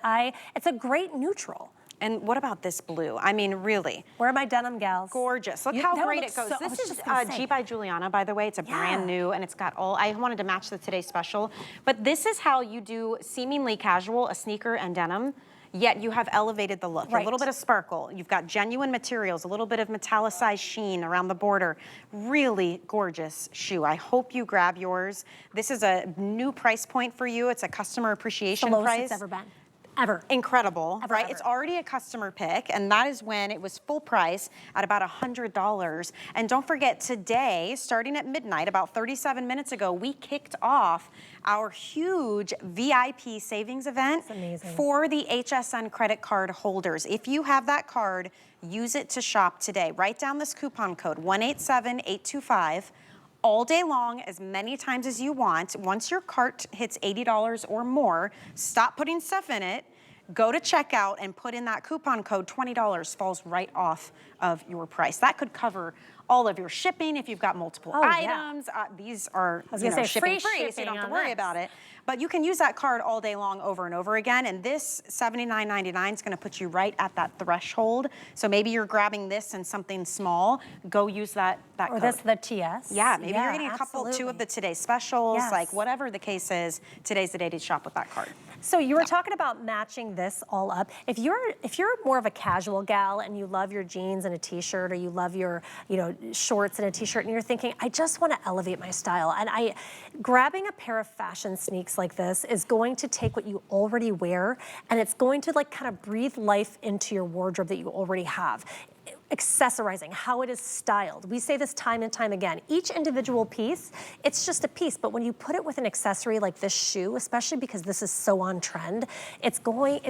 S2: it's a great neutral.
S1: And what about this blue? I mean, really.
S2: Where are my denim gals?
S1: Gorgeous. Look
S2: You-
S1: how
S2: that
S1: great
S2: looks
S1: it goes.
S2: so- I was
S1: This is
S2: just gonna say.
S1: G by Giuliana, by the way. It's a brand new, and it's got all, I wanted to match the Today Special. But this is how you do seemingly casual, a sneaker and denim, yet you have elevated the look. A
S2: Right.
S1: little bit of sparkle. You've got genuine materials, a little bit of metallicized sheen around the border. Really gorgeous shoe. I hope you grab yours. This is a new price point for you. It's a customer
S2: It's the
S1: appreciation
S2: lowest
S1: price.
S2: it's ever been. Ever.
S1: Incredible,
S2: Ever,
S1: right?
S2: ever.
S1: It's already a customer pick, and that is when it was full price at about $100. And don't forget, today, starting at midnight, about 37 minutes ago, we kicked off our huge VIP savings event
S2: amazing.
S1: for the HSN credit card holders. If you have that card, use it to shop today. Write down this coupon code, 187825. All day long, as many times as you want. Once your cart hits $80 or more, stop putting stuff in it, go to checkout and put in that coupon code. $20 falls right off of your price. That could cover all of your shipping if you've got multiple
S2: Oh, yeah.
S1: items. These are
S2: was gonna say,
S1: shipping
S2: free
S1: free, so you don't have
S2: shipping
S1: to worry
S2: on
S1: about
S2: this.
S1: it. But you can use that card all day long over and over again, and this $79.99 is gonna put you right at that threshold. So maybe you're grabbing this and something small, go use that
S2: Or
S1: code.
S2: this, the TS.
S1: Yeah, maybe you're getting two
S2: absolutely.
S1: of the Today Specials,
S2: Yes.
S1: like whatever the case is, today's the day to shop with that card.
S2: So you were talking about matching this all up. If you're more of a casual gal and you love your jeans and a t-shirt, or you love your, you know, shorts and a t-shirt, and you're thinking, I just want to elevate my style, and grabbing a pair of fashion sneaks like this is going to take what you already wear, and it's going to like kind of breathe life into your wardrobe that you already have. Accessorizing, how it is styled. We say this time and time again. Each individual piece, it's just a piece, but when you put it with an accessory like this shoe, especially because this is so on trend, it's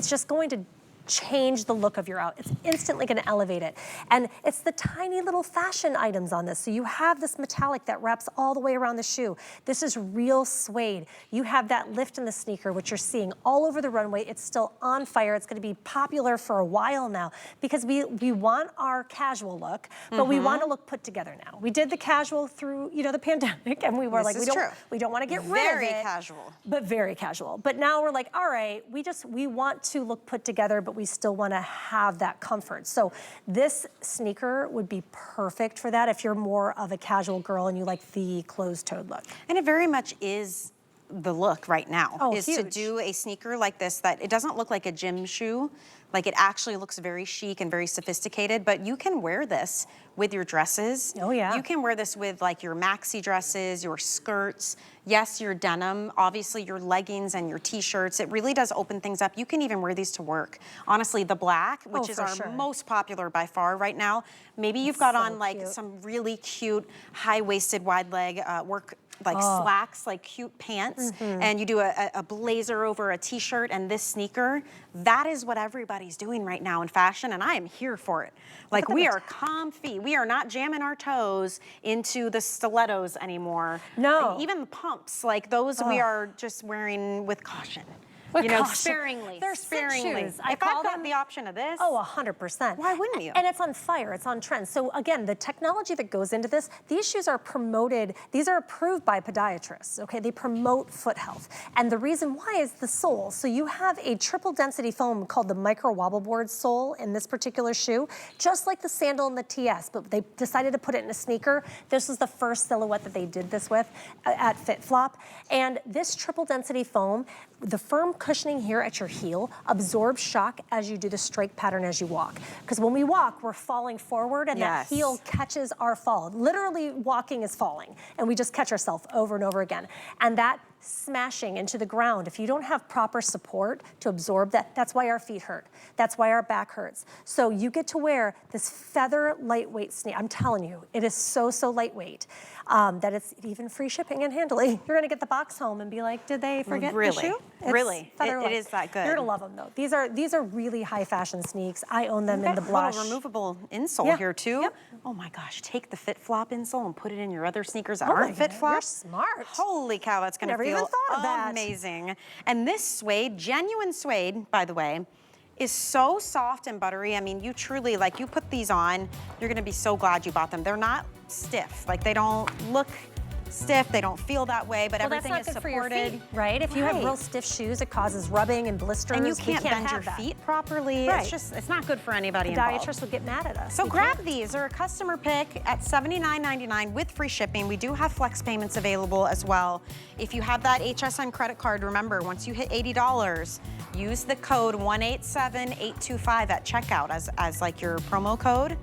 S2: just going to change the look of your outfit. It's instantly going to elevate it. And it's the tiny little fashion items on this. So you have this metallic that wraps all the way around the shoe. This is real suede. You have that lift in the sneaker, which you're seeing all over the runway. It's still on fire. It's going to be popular for a while now because we want our casual look, but we want to look put together now. We did the casual through, you know, the pandemic, and we were like, we don't want to get rid of it.
S1: Very casual.
S2: But very casual. But now we're like, all right, we want to look put together, but we still want to have that comfort. So this sneaker would be perfect for that if you're more of a casual girl and you like the closed-toed look.
S1: And it very much is the look right now, is
S2: huge.
S1: to do a sneaker like this that it doesn't look like a gym shoe. Like, it actually looks very chic and very sophisticated, but you can wear this with your dresses.
S2: Oh, yeah.
S1: You can wear this with like your maxi dresses, your skirts, yes, your denim, obviously your leggings and your t-shirts. It really does open things up. You can even wear these to work. Honestly, the black, which is our most popular by far right now. Maybe you've got on like some really cute high-waisted wide leg work, like slacks, like cute pants, and you do a blazer over a t-shirt and this sneaker. That is what everybody's doing right now in fashion, and I am here for it. Like, we are comfy. We are not jamming our toes into the stilettos anymore.
S2: No.
S1: Like, even the pumps, like those we are just wearing with caution. You know, sparingly.
S2: They're
S1: sparingly.
S2: shoes.
S1: If I've got the option of this.
S2: Oh, 100%.
S1: Why wouldn't you?
S2: And it's on fire. It's on trend. So again, the technology that goes into this, these shoes are promoted. These are approved by podiatrists. Okay, they promote foot health, and the reason why is the sole. So you have a triple density foam called the micro wobble board sole in this particular shoe, just like the sandal and the TS. But they decided to put it in a sneaker. This was the first silhouette that they did this with at FitFlop, and this triple density foam, the firm cushioning here at your heel absorbs shock as you do the strike pattern as you walk. Because when we walk, we're falling forward, and that heel catches our fall. Literally, walking is falling, and we just catch ourselves over and over again. And that smashing into the ground, if you don't have proper support to absorb that, that's why our feet hurt. That's why our back hurts. So you get to wear this feather lightweight sneaker. I'm telling you, it is so, so lightweight that it's even free shipping and handling. You're gonna get the box home and be like, did they forget the shoe?
S1: Really? It is that good.
S2: You're gonna love them though. These are really high fashion sneaks. I own them in the blush.
S1: Little removable insole here too. Oh my gosh, take the FitFlop insole and put it in your other sneakers that aren't FitFlop.
S2: You're smart.
S1: Holy cow, that's gonna feel
S2: thought of that.
S1: amazing. And this suede, genuine suede, by the way, is so soft and buttery. I mean, you truly, like, you put these on, you're gonna be so glad you bought them. They're not stiff. Like, they don't look stiff, they don't feel that way, but everything is supported.
S2: For your feet, right? If you have real stiff shoes, it causes rubbing and blisters.
S1: And you can't bend your feet properly.
S2: Right.
S1: It's just, it's not good for anybody involved.
S2: Podiatrists would get mad at us.
S1: So grab these. They're a customer pick at $79.99 with free shipping. We do have flex payments available as well. If you have that HSN credit card, remember, once you hit $80, use the code 187825 at checkout as like your promo code,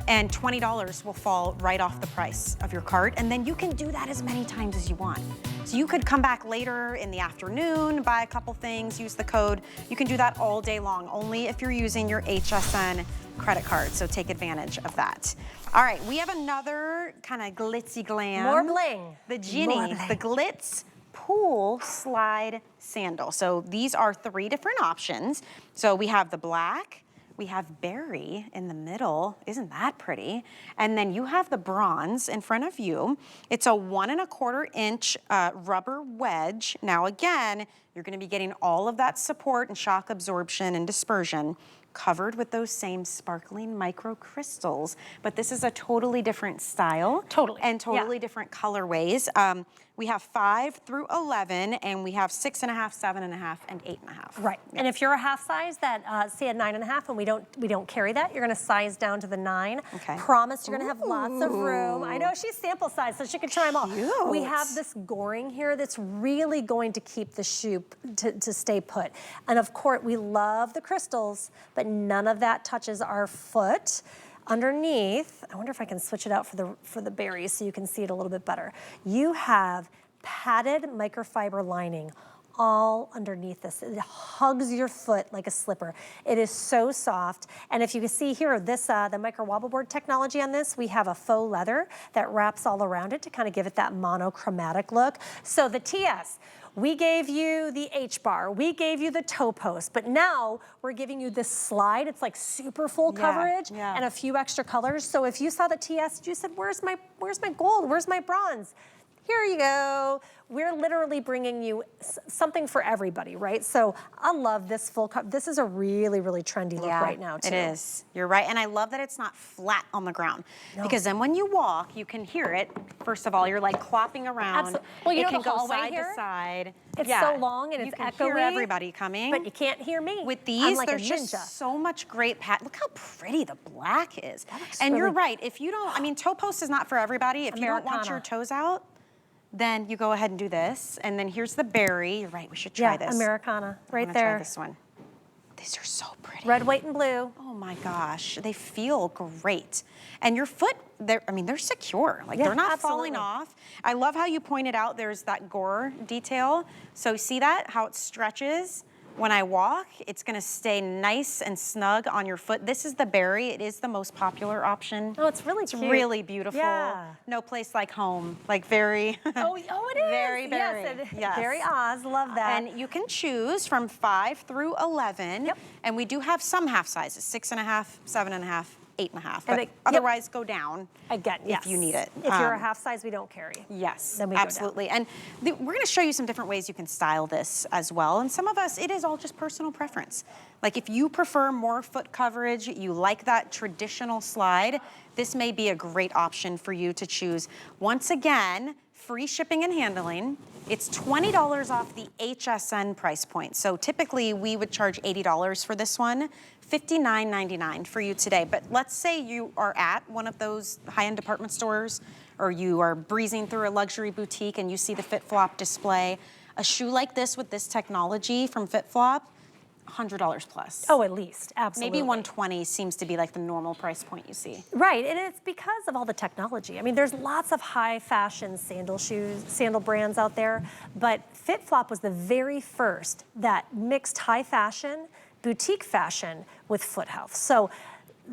S1: and $20 will fall right off the price of your cart, and then you can do that as many times as you want. So you could come back later in the afternoon, buy a couple things, use the code. You can do that all day long, only if you're using your HSN credit card, so take advantage of that. All right, we have another kind of glitzy glam.
S2: More bling.
S1: The Ginny, the Glitz Pool Slide Sandal. So these are 3 different options. So we have the black, we have berry in the middle. Isn't that pretty? And then you have the bronze in front of you. It's a 1 1/4 inch rubber wedge. Now again, you're gonna be getting all of that support and shock absorption and dispersion covered with those same sparkling micro crystals, but this is a totally different style.
S2: Totally.
S1: And totally different colorways. We have 5 through 11, and we have 6.5, 7.5, and 8.5.
S2: Right. Yeah. And if you're a half size that say a 9.5, and we don't carry that, you're gonna size down to the 9.
S1: Okay.
S2: Promise you're gonna have lots of room. I know she's sample size, so she can try them all.
S1: Cute.
S2: We have this goring here that's really going to keep the shoe to stay put. And of course, we love the crystals, but none of that touches our foot. Underneath, I wonder if I can switch it out for the berries so you can see it a little bit better. You have padded microfiber lining all underneath this. It hugs your foot like a slipper. It is so soft. And if you can see here, this the micro wobble board technology on this, we have a faux leather that wraps all around it to kind of give it that monochromatic look. So the TS, we gave you the H-bar, we gave you the toe post, but now we're giving you this slide. It's like super full coverage and a few extra colors. So if you saw the TS, you said, where's my gold? Where's my bronze? Here you go. We're literally bringing you something for everybody, right? So I love this full cup. This is a really, really trendy look right now, too.
S1: It is. You're right. And I love that it's not flat on the ground. Because then when you walk, you can hear it. First of all, you're like clopping around.
S2: Well, you
S1: it
S2: know
S1: can
S2: the
S1: go
S2: hallway
S1: side
S2: here?
S1: to side.
S2: It's so long and
S1: you
S2: it's
S1: can
S2: echoey.
S1: hear everybody coming.
S2: But you can't hear me.
S1: With these,
S2: I'm like
S1: there's just so much great Look how pretty the black is. And you're right. If you don't, I mean, toe post is not for everybody. If you don't want your toes out, then you go ahead and do this. And then here's the berry. You're right, we should try this.
S2: Americana, right
S1: I'm
S2: there.
S1: Try this one. These are so pretty.
S2: Red, white, and blue.
S1: Oh my gosh, they feel great. And your foot, they're secure. Like they're not falling off. I love how you pointed out there's that gore detail. So see that, how it stretches? When I walk, it's gonna stay nice and snug on your foot. This is the berry. It is the most popular option.
S2: Oh, it's really cute.
S1: It's really beautiful.
S2: Yeah.
S1: No place like home. Like very.
S2: Oh, it is.
S1: Very, very.
S2: Yes, very Oz. Love that.
S1: And you can choose from 5 through 11.
S2: Yep.
S1: And we do have some half sizes, 6.5, 7.5, 8.5. But
S2: And
S1: otherwise, go down
S2: again
S1: if you need it.
S2: If you're a half size, we don't carry.
S1: Yes,
S2: then we
S1: absolutely. And we're going to show you some different ways you can style this as well. And some of us, it is all just personal preference. Like if you prefer more foot coverage, you like that traditional slide, this may be a great option for you to choose. Once again, free shipping and handling. It's $20 off the HSN price point. So typically we would charge $80 for this one, $59.99 for you today. But let's say you are at one of those high-end department stores, or you are breezing through a luxury boutique and you see the FitFlop display. A shoe like this with this technology from FitFlop, $100 plus.
S2: Oh, at least, absolutely.
S1: Maybe $120 seems to be like the normal price point you see.
S2: Right, and it's because of all the technology. I mean, there's lots of high fashion sandal brands out there, but FitFlop was the very first that mixed high fashion, boutique fashion with foot health. So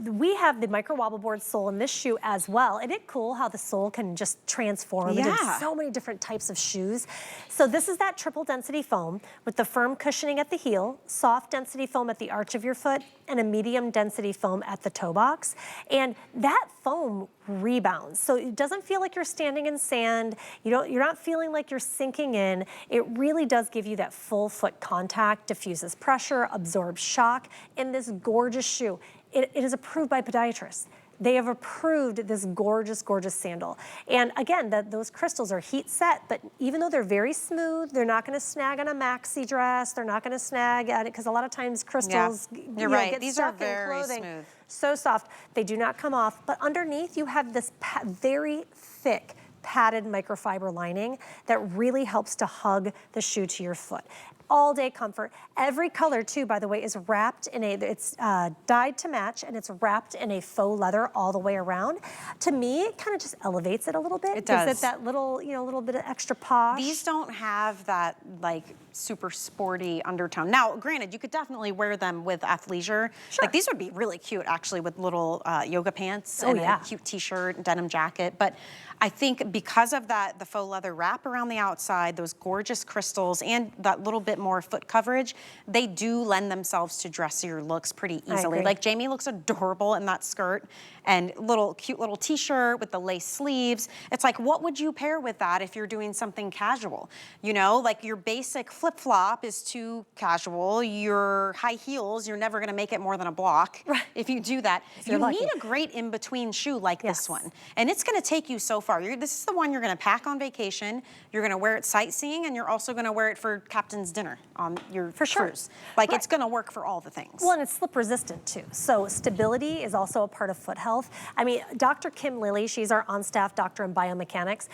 S2: we have the micro wobble board sole in this shoe as well. Isn't it cool how the sole can just transform into so many different types of shoes? So this is that triple density foam with the firm cushioning at the heel, soft density foam at the arch of your foot, and a medium density foam at the toe box. And that foam rebounds. So it doesn't feel like you're standing in sand. You're not feeling like you're sinking in. It really does give you that full foot contact, diffuses pressure, absorbs shock in this gorgeous shoe. It is approved by podiatrists. They have approved this gorgeous, gorgeous sandal. And again, those crystals are heat set, but even though they're very smooth, they're not gonna snag on a maxi dress, they're not gonna snag at it, because a lot of times crystals
S1: you're right.
S2: get
S1: These
S2: stuck
S1: are very
S2: in clothing.
S1: smooth.
S2: So soft, they do not come off, but underneath you have this very thick, padded microfiber lining that really helps to hug the shoe to your foot. All day comfort. Every color too, by the way, is wrapped in it's dyed to match, and it's wrapped in a faux leather all the way around. To me, it kind of just elevates it a little bit.
S1: It does.
S2: Gives it that little, little bit of extra posh.
S1: These don't have that like super sporty undertone. Now, granted, you could definitely wear them with athleisure.
S2: Sure.
S1: Like these would be really cute actually with little yoga pants and a cute t-shirt and denim jacket. But I think because of that, the faux leather wrap around the outside, those gorgeous crystals, and that little bit more foot coverage, they do lend themselves to dressier looks pretty easily. Like Jamie looks adorable in that skirt and cute little t-shirt with the lace sleeves. It's like, what would you pair with that if you're doing something casual? You know, like your basic flip-flop is too casual. Your high heels, you're never gonna make it more than a block if you do that. You need a great in-between shoe like this one. And it's gonna take you so far. This is the one you're gonna pack on vacation, you're gonna wear it sightseeing, and you're also gonna wear it for captain's dinner on your cruise. Like it's gonna work for all the things.
S2: Well, and it's slip resistant too. So stability is also a part of foot health. I mean, Dr. Kim Lilly, she's our on-staff doctor in biomechanics.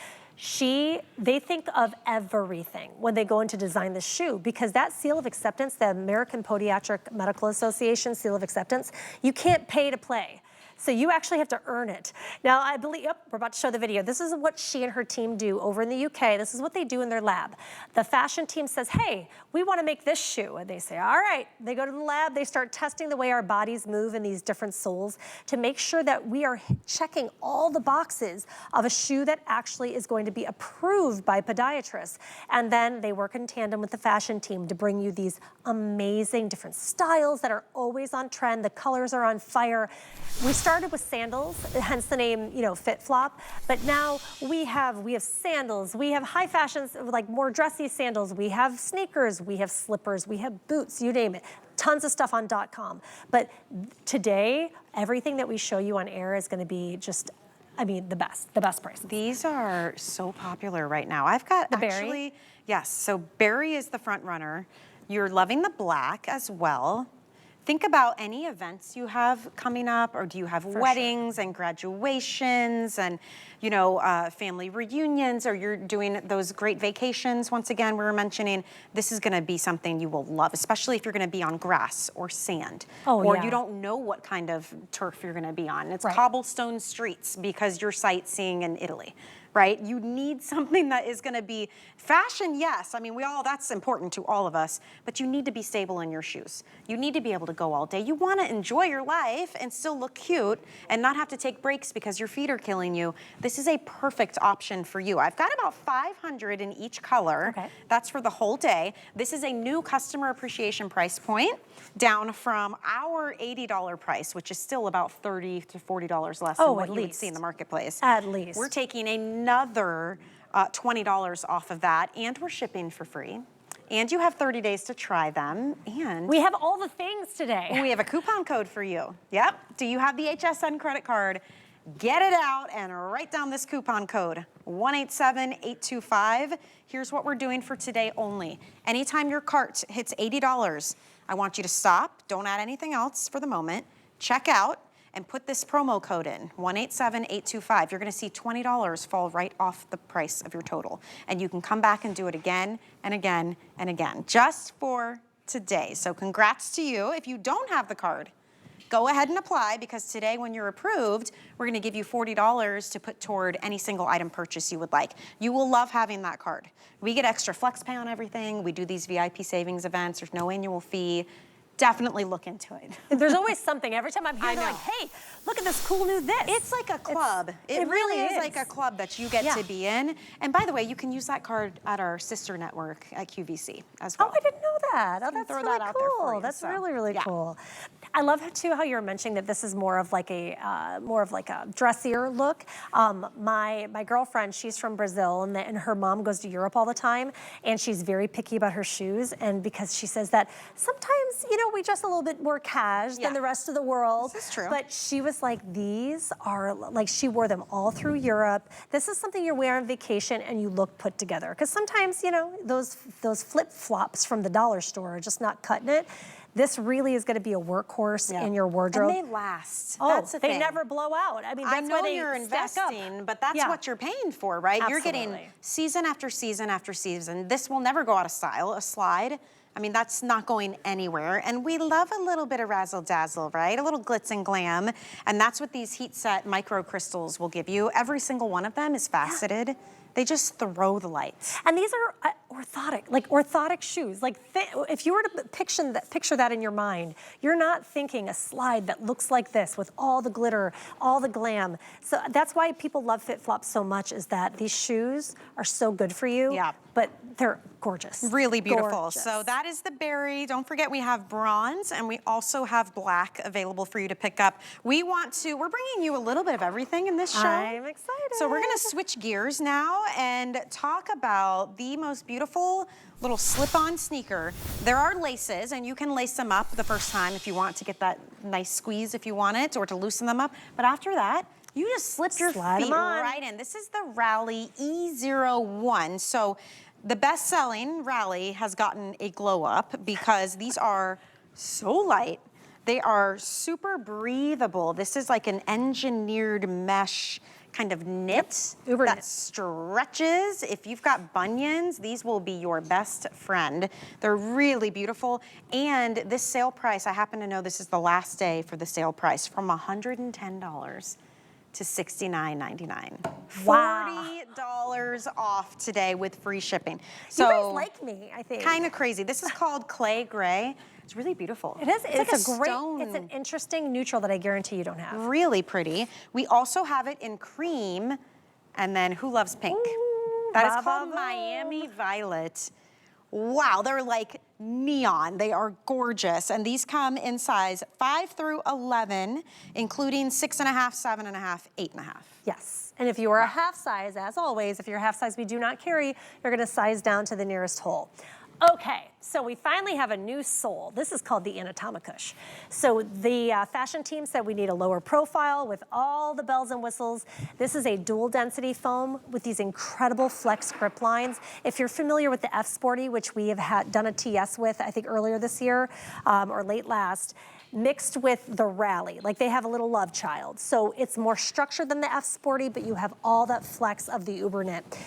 S2: They think of everything when they go in to design the shoe, because that seal of acceptance, the American Podiatric Medical Association seal of acceptance, you can't pay to play. So you actually have to earn it. Now, I believe, we're about to show the video. This is what she and her team do over in the UK. This is what they do in their lab. The fashion team says, hey, we want to make this shoe. And they say, all right. They go to the lab. They start testing the way our bodies move in these different soles to make sure that we are checking all the boxes of a shoe that actually is going to be approved by podiatrists. And then they work in tandem with the fashion team to bring you these amazing different styles that are always on trend. The colors are on fire. We started with sandals, hence the name, FitFlop. But now we have sandals, we have high fashions, like more dressy sandals, we have sneakers, we have slippers, we have boots, you name it. Tons of stuff on .com. But today, everything that we show you on air is going to be just, the best price.
S1: These are so popular right now. I've got
S2: the berry.
S1: Yes, so berry is the front runner. You're loving the black as well. Think about any events you have coming up, or do you have weddings and graduations and, family reunions, or you're doing those great vacations. Once again, we were mentioning this is gonna be something you will love, especially if you're gonna be on grass or sand, or you don't know what kind of turf you're gonna be on. It's cobblestone streets because you're sightseeing in Italy. Right? You need something that is gonna be fashion, yes. That's important to all of us, but you need to be stable in your shoes. You need to be able to go all day. You wanna enjoy your life and still look cute and not have to take breaks because your feet are killing you. This is a perfect option for you. I've got about 500 in each color. That's for the whole day. This is a new customer appreciation price point, down from our $80 price, which is still about $30 to $40 less than what you would see in the marketplace.
S2: At least.
S1: We're taking another $20 off of that, and we're shipping for free. And you have 30 days to try them, and
S2: we have all the things today.
S1: We have a coupon code for you. Yep. Do you have the HSN credit card? Get it out and write down this coupon code, 187825. Here's what we're doing for today only. Anytime your cart hits $80, I want you to stop, don't add anything else for the moment, check out, and put this promo code in, 187825. You're gonna see $20 fall right off the price of your total. And you can come back and do it again and again and again, just for today. So congrats to you. If you don't have the card, go ahead and apply, because today when you're approved, we're gonna give you $40 to put toward any single item purchase you would like. You will love having that card. We get extra flex pay on everything. We do these VIP savings events. There's no annual fee. Definitely look into it.
S2: There's always something. Every time I'm here, they're like, hey, look at this cool new this.
S1: It's like a club. It really is like a club that you get to be in. And by the way, you can use that card at our sister network at QVC as well.
S2: Oh, I didn't know that. Oh, that's
S1: throw
S2: really
S1: that out there for
S2: cool.
S1: you,
S2: That's
S1: so,
S2: really cool. I love too how you're mentioning that this is more of like a dressier look. My girlfriend, she's from Brazil, and her mom goes to Europe all the time, and she's very picky about her shoes, and because she says that sometimes we dress a little bit more cash than the rest of the world.
S1: This is true.
S2: But she was like, these are like, she wore them all through Europe. This is something you wear on vacation and you look put together. Because sometimes those flip flops from the dollar store are just not cutting it. This really is going to be a workhorse in your wardrobe.
S1: And they last.
S2: Oh,
S1: that's the thing.
S2: They never blow out. That's
S1: I know
S2: why
S1: you're investing, but that's what you're paying for, right?
S2: Absolutely.
S1: You're getting season after season after season. This will never go out of style. A slide, that's not going anywhere. And we love a little bit of razzle dazzle, right? A little glitz and glam. And that's what these heat set micro crystals will give you. Every single one of them is faceted. They just throw the lights.
S2: And these are orthotic shoes. Like if you were to picture that in your mind, you're not thinking a slide that looks like this with all the glitter, all the glam. So that's why people love FitFlop so much, is that these shoes are so good for you. Yeah. But they're gorgeous.
S1: Really beautiful.
S2: Gorgeous.
S1: So that is the berry. Don't forget, we have bronze, and we also have black available for you to pick up. We're bringing you a little bit of everything in this show.
S2: I'm excited.
S1: So we're gonna switch gears now and talk about the most beautiful beautiful little slip-on sneaker. There are laces, and you can lace them up the first time if you want to get that nice squeeze if you want it, or to loosen them up. But after that, you just slip your feet right in. This is the Rally E01. So the best-selling Rally has gotten a glow up because these are so light. They are super breathable. This is like an engineered mesh kind of knit that stretches. If you've got bunions, these will be your best friend. They're really beautiful. And this sale price, I happen to know this is the last day for the sale price, from $110 to $69.99.
S2: Wow.
S1: $40 off today with free shipping. So
S2: you guys like me, I think.
S1: Kind of crazy. This is called Clay Gray. It's really beautiful.
S2: It is. It's
S1: like
S2: a great,
S1: stone.
S2: it's an interesting neutral that I guarantee you don't have.
S1: Really pretty. We also have it in cream, and then who loves pink?
S2: Ooh,
S1: that is called Miami Violet. Wow, they're like neon. They are gorgeous. And these come in size 5 through 11, including 6.5, 7.5, 8.5.
S2: Yes. And if you are a half size, as always, if you're a half size we do not carry, you're gonna size down to the nearest hole. Okay, so we finally have a new sole. This is called the Anatomicus. So the fashion team said we need a lower profile with all the bells and whistles. This is a dual density foam with these incredible flex grip lines. If you're familiar with the F Sporty, which we have done a TS with, I think earlier this year or late last, mixed with the Rally, like they have a little love child. So it's more structured than the F Sporty, but you have all that flex of the Uber knit.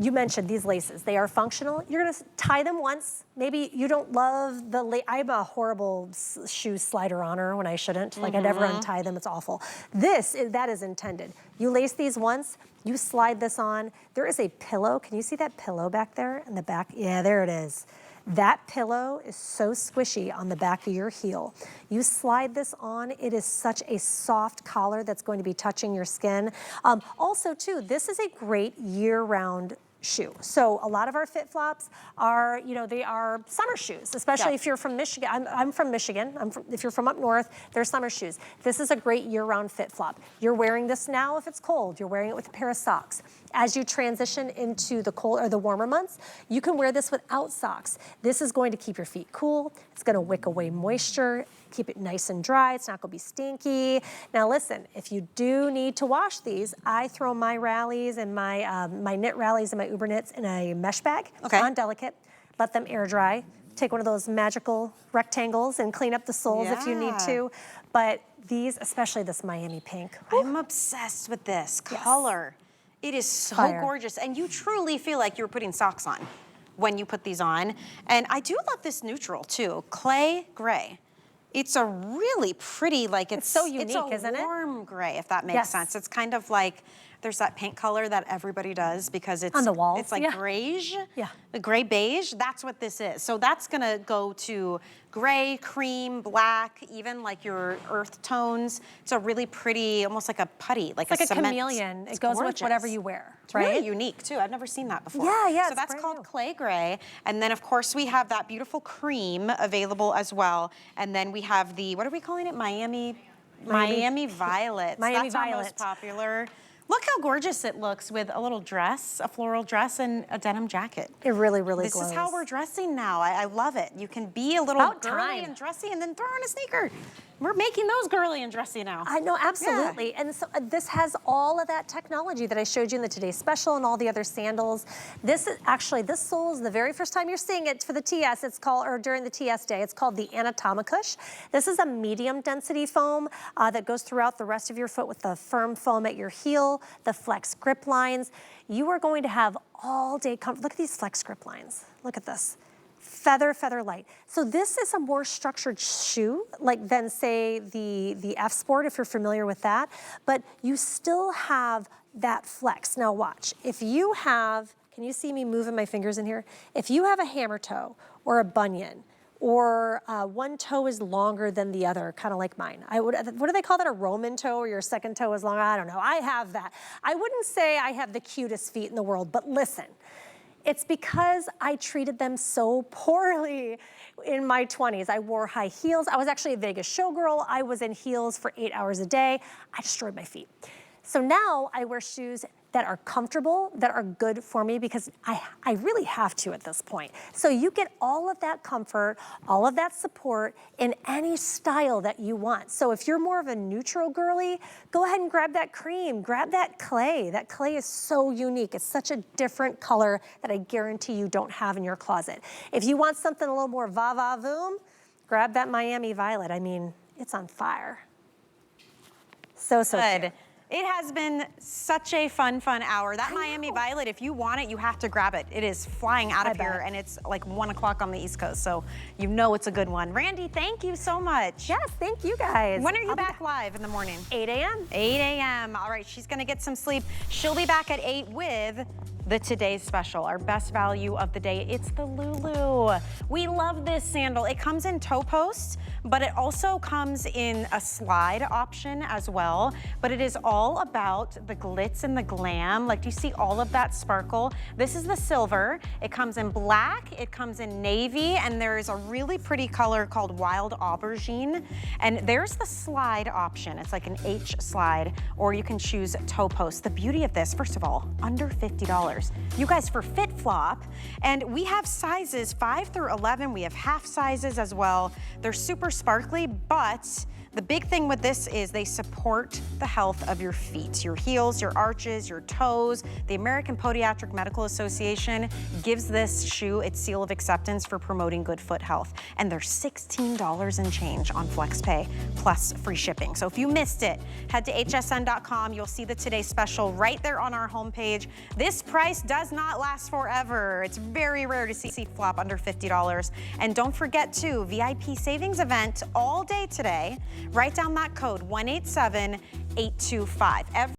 S2: You mentioned these laces. They are functional. You're gonna tie them once. Maybe you don't love the lace. I'm a horrible shoe slider oner when I shouldn't. Like I never untie them, it's awful. That is intended. You lace these once, you slide this on. There is a pillow. Can you see that pillow back there in the back? Yeah, there it is. That pillow is so squishy on the back of your heel. You slide this on, it is such a soft collar that's going to be touching your skin. Also too, this is a great year-round shoe. So a lot of our FitFlops are, they are summer shoes, especially if you're from Michigan. I'm from Michigan. If you're from up north, they're summer shoes. This is a great year-round FitFlop. You're wearing this now if it's cold. You're wearing it with a pair of socks. As you transition into the cold or the warmer months, you can wear this without socks. This is going to keep your feet cool. It's going to wick away moisture, keep it nice and dry. It's not going to be stinky. Now listen, if you do need to wash these, I throw my Rallies and my knit Rallies and my Uber knits in a mesh bag.
S1: Okay.
S2: On delicate. Let them air dry. Take one of those magical rectangles and clean up the soles if you need to. But these, especially this Miami pink.
S1: I'm obsessed with this color. It is so gorgeous. And you truly feel like you're putting socks on when you put these on. And I do love this neutral too, Clay Gray. It's a really pretty, like it's
S2: so unique,
S1: isn't it? It's a warm gray, if that makes sense. It's kind of like, there's that paint color that everybody does because it's
S2: on the walls.
S1: It's like beige, the gray beige. That's what this is. So that's gonna go to gray, cream, black, even like your earth tones. It's a really pretty, almost like a putty, like
S2: it's
S1: a
S2: like
S1: cement.
S2: a chameleon. It goes with whatever you wear.
S1: It's really unique too. I've never seen that before.
S2: Yeah,
S1: so that's called Clay Gray. And then of course we have that beautiful cream available as well. And then we have the, what are we calling it? Miami Violet. That's our most popular. Look how gorgeous it looks with a little dress, a floral dress, and a denim jacket.
S2: It really, really glows.
S1: This is how we're dressing now. I love it. You can be a little girly and dressy and then throw on a sneaker. We're making those girly and dressy now.
S2: I know, absolutely. And so this has all of that technology that I showed you in the Today's Special and all the other sandals. This is actually, this sole is the very first time you're seeing it for the TS. It's called, or during the TS day, it's called the Anatomicus. This is a medium density foam that goes throughout the rest of your foot with the firm foam at your heel, the flex grip lines. You are going to have all day comfort. Look at these flex grip lines. Look at this. Feather light. So this is a more structured shoe, like than say the F Sport, if you're familiar with that, but you still have that flex. Now watch, if you have, can you see me moving my fingers in here? If you have a hammer toe or a bunion, or one toe is longer than the other, kind of like mine. What do they call that, a Roman toe, or your second toe is longer? I don't know, I have that. I wouldn't say I have the cutest feet in the world, but listen, it's because I treated them so poorly in my 20s. I wore high heels. I was actually a Vegas showgirl. I was in heels for 8 hours a day. I destroyed my feet. So now I wear shoes that are comfortable, that are good for me, because I really have to at this point. So you get all of that comfort, all of that support in any style that you want. So if you're more of a neutral girly, go ahead and grab that cream, grab that clay. That clay is so unique. It's such a different color that I guarantee you don't have in your closet. If you want something a little more va-va-voom, grab that Miami Violet. I mean, it's on fire. So
S1: Good.
S2: cute.
S1: It has been such a fun hour. That Miami Violet, if you want it, you have to grab it. It is flying out of here, and it's like 1 o'clock on the East Coast, so you know it's a good one. Randy, thank you so much.
S2: Yes, thank you guys.
S1: When are you back live in the morning?
S2: 8 a.m.
S1: 8 a.m. All right, she's gonna get some sleep. She'll be back at 8 with the Today's Special, our best value of the day. It's the Lulu. We love this sandal. It comes in toe posts, but it also comes in a slide option as well. But it is all about the glitz and the glam. Like, do you see all of that sparkle? This is the silver. It comes in black, it comes in navy, and there is a really pretty color called Wild Aubergine. And there's the slide option. It's like an H slide, or you can choose toe post. The beauty of this, first of all, under $50. You guys, for FitFlop, and we have sizes 5 through 11. We have half sizes as well. They're super sparkly, but the big thing with this is they support the health of your feet, your heels, your arches, your toes. The American Podiatric Medical Association gives this shoe its seal of acceptance for promoting good foot health. And they're $16 and change on FlexPay plus free shipping. So if you missed it, head to hsn.com. You'll see the Today Special right there on our homepage. This price does not last forever. It's very rare to see flop under $50. And don't forget too, VIP savings event all day today. Write down that code 187825.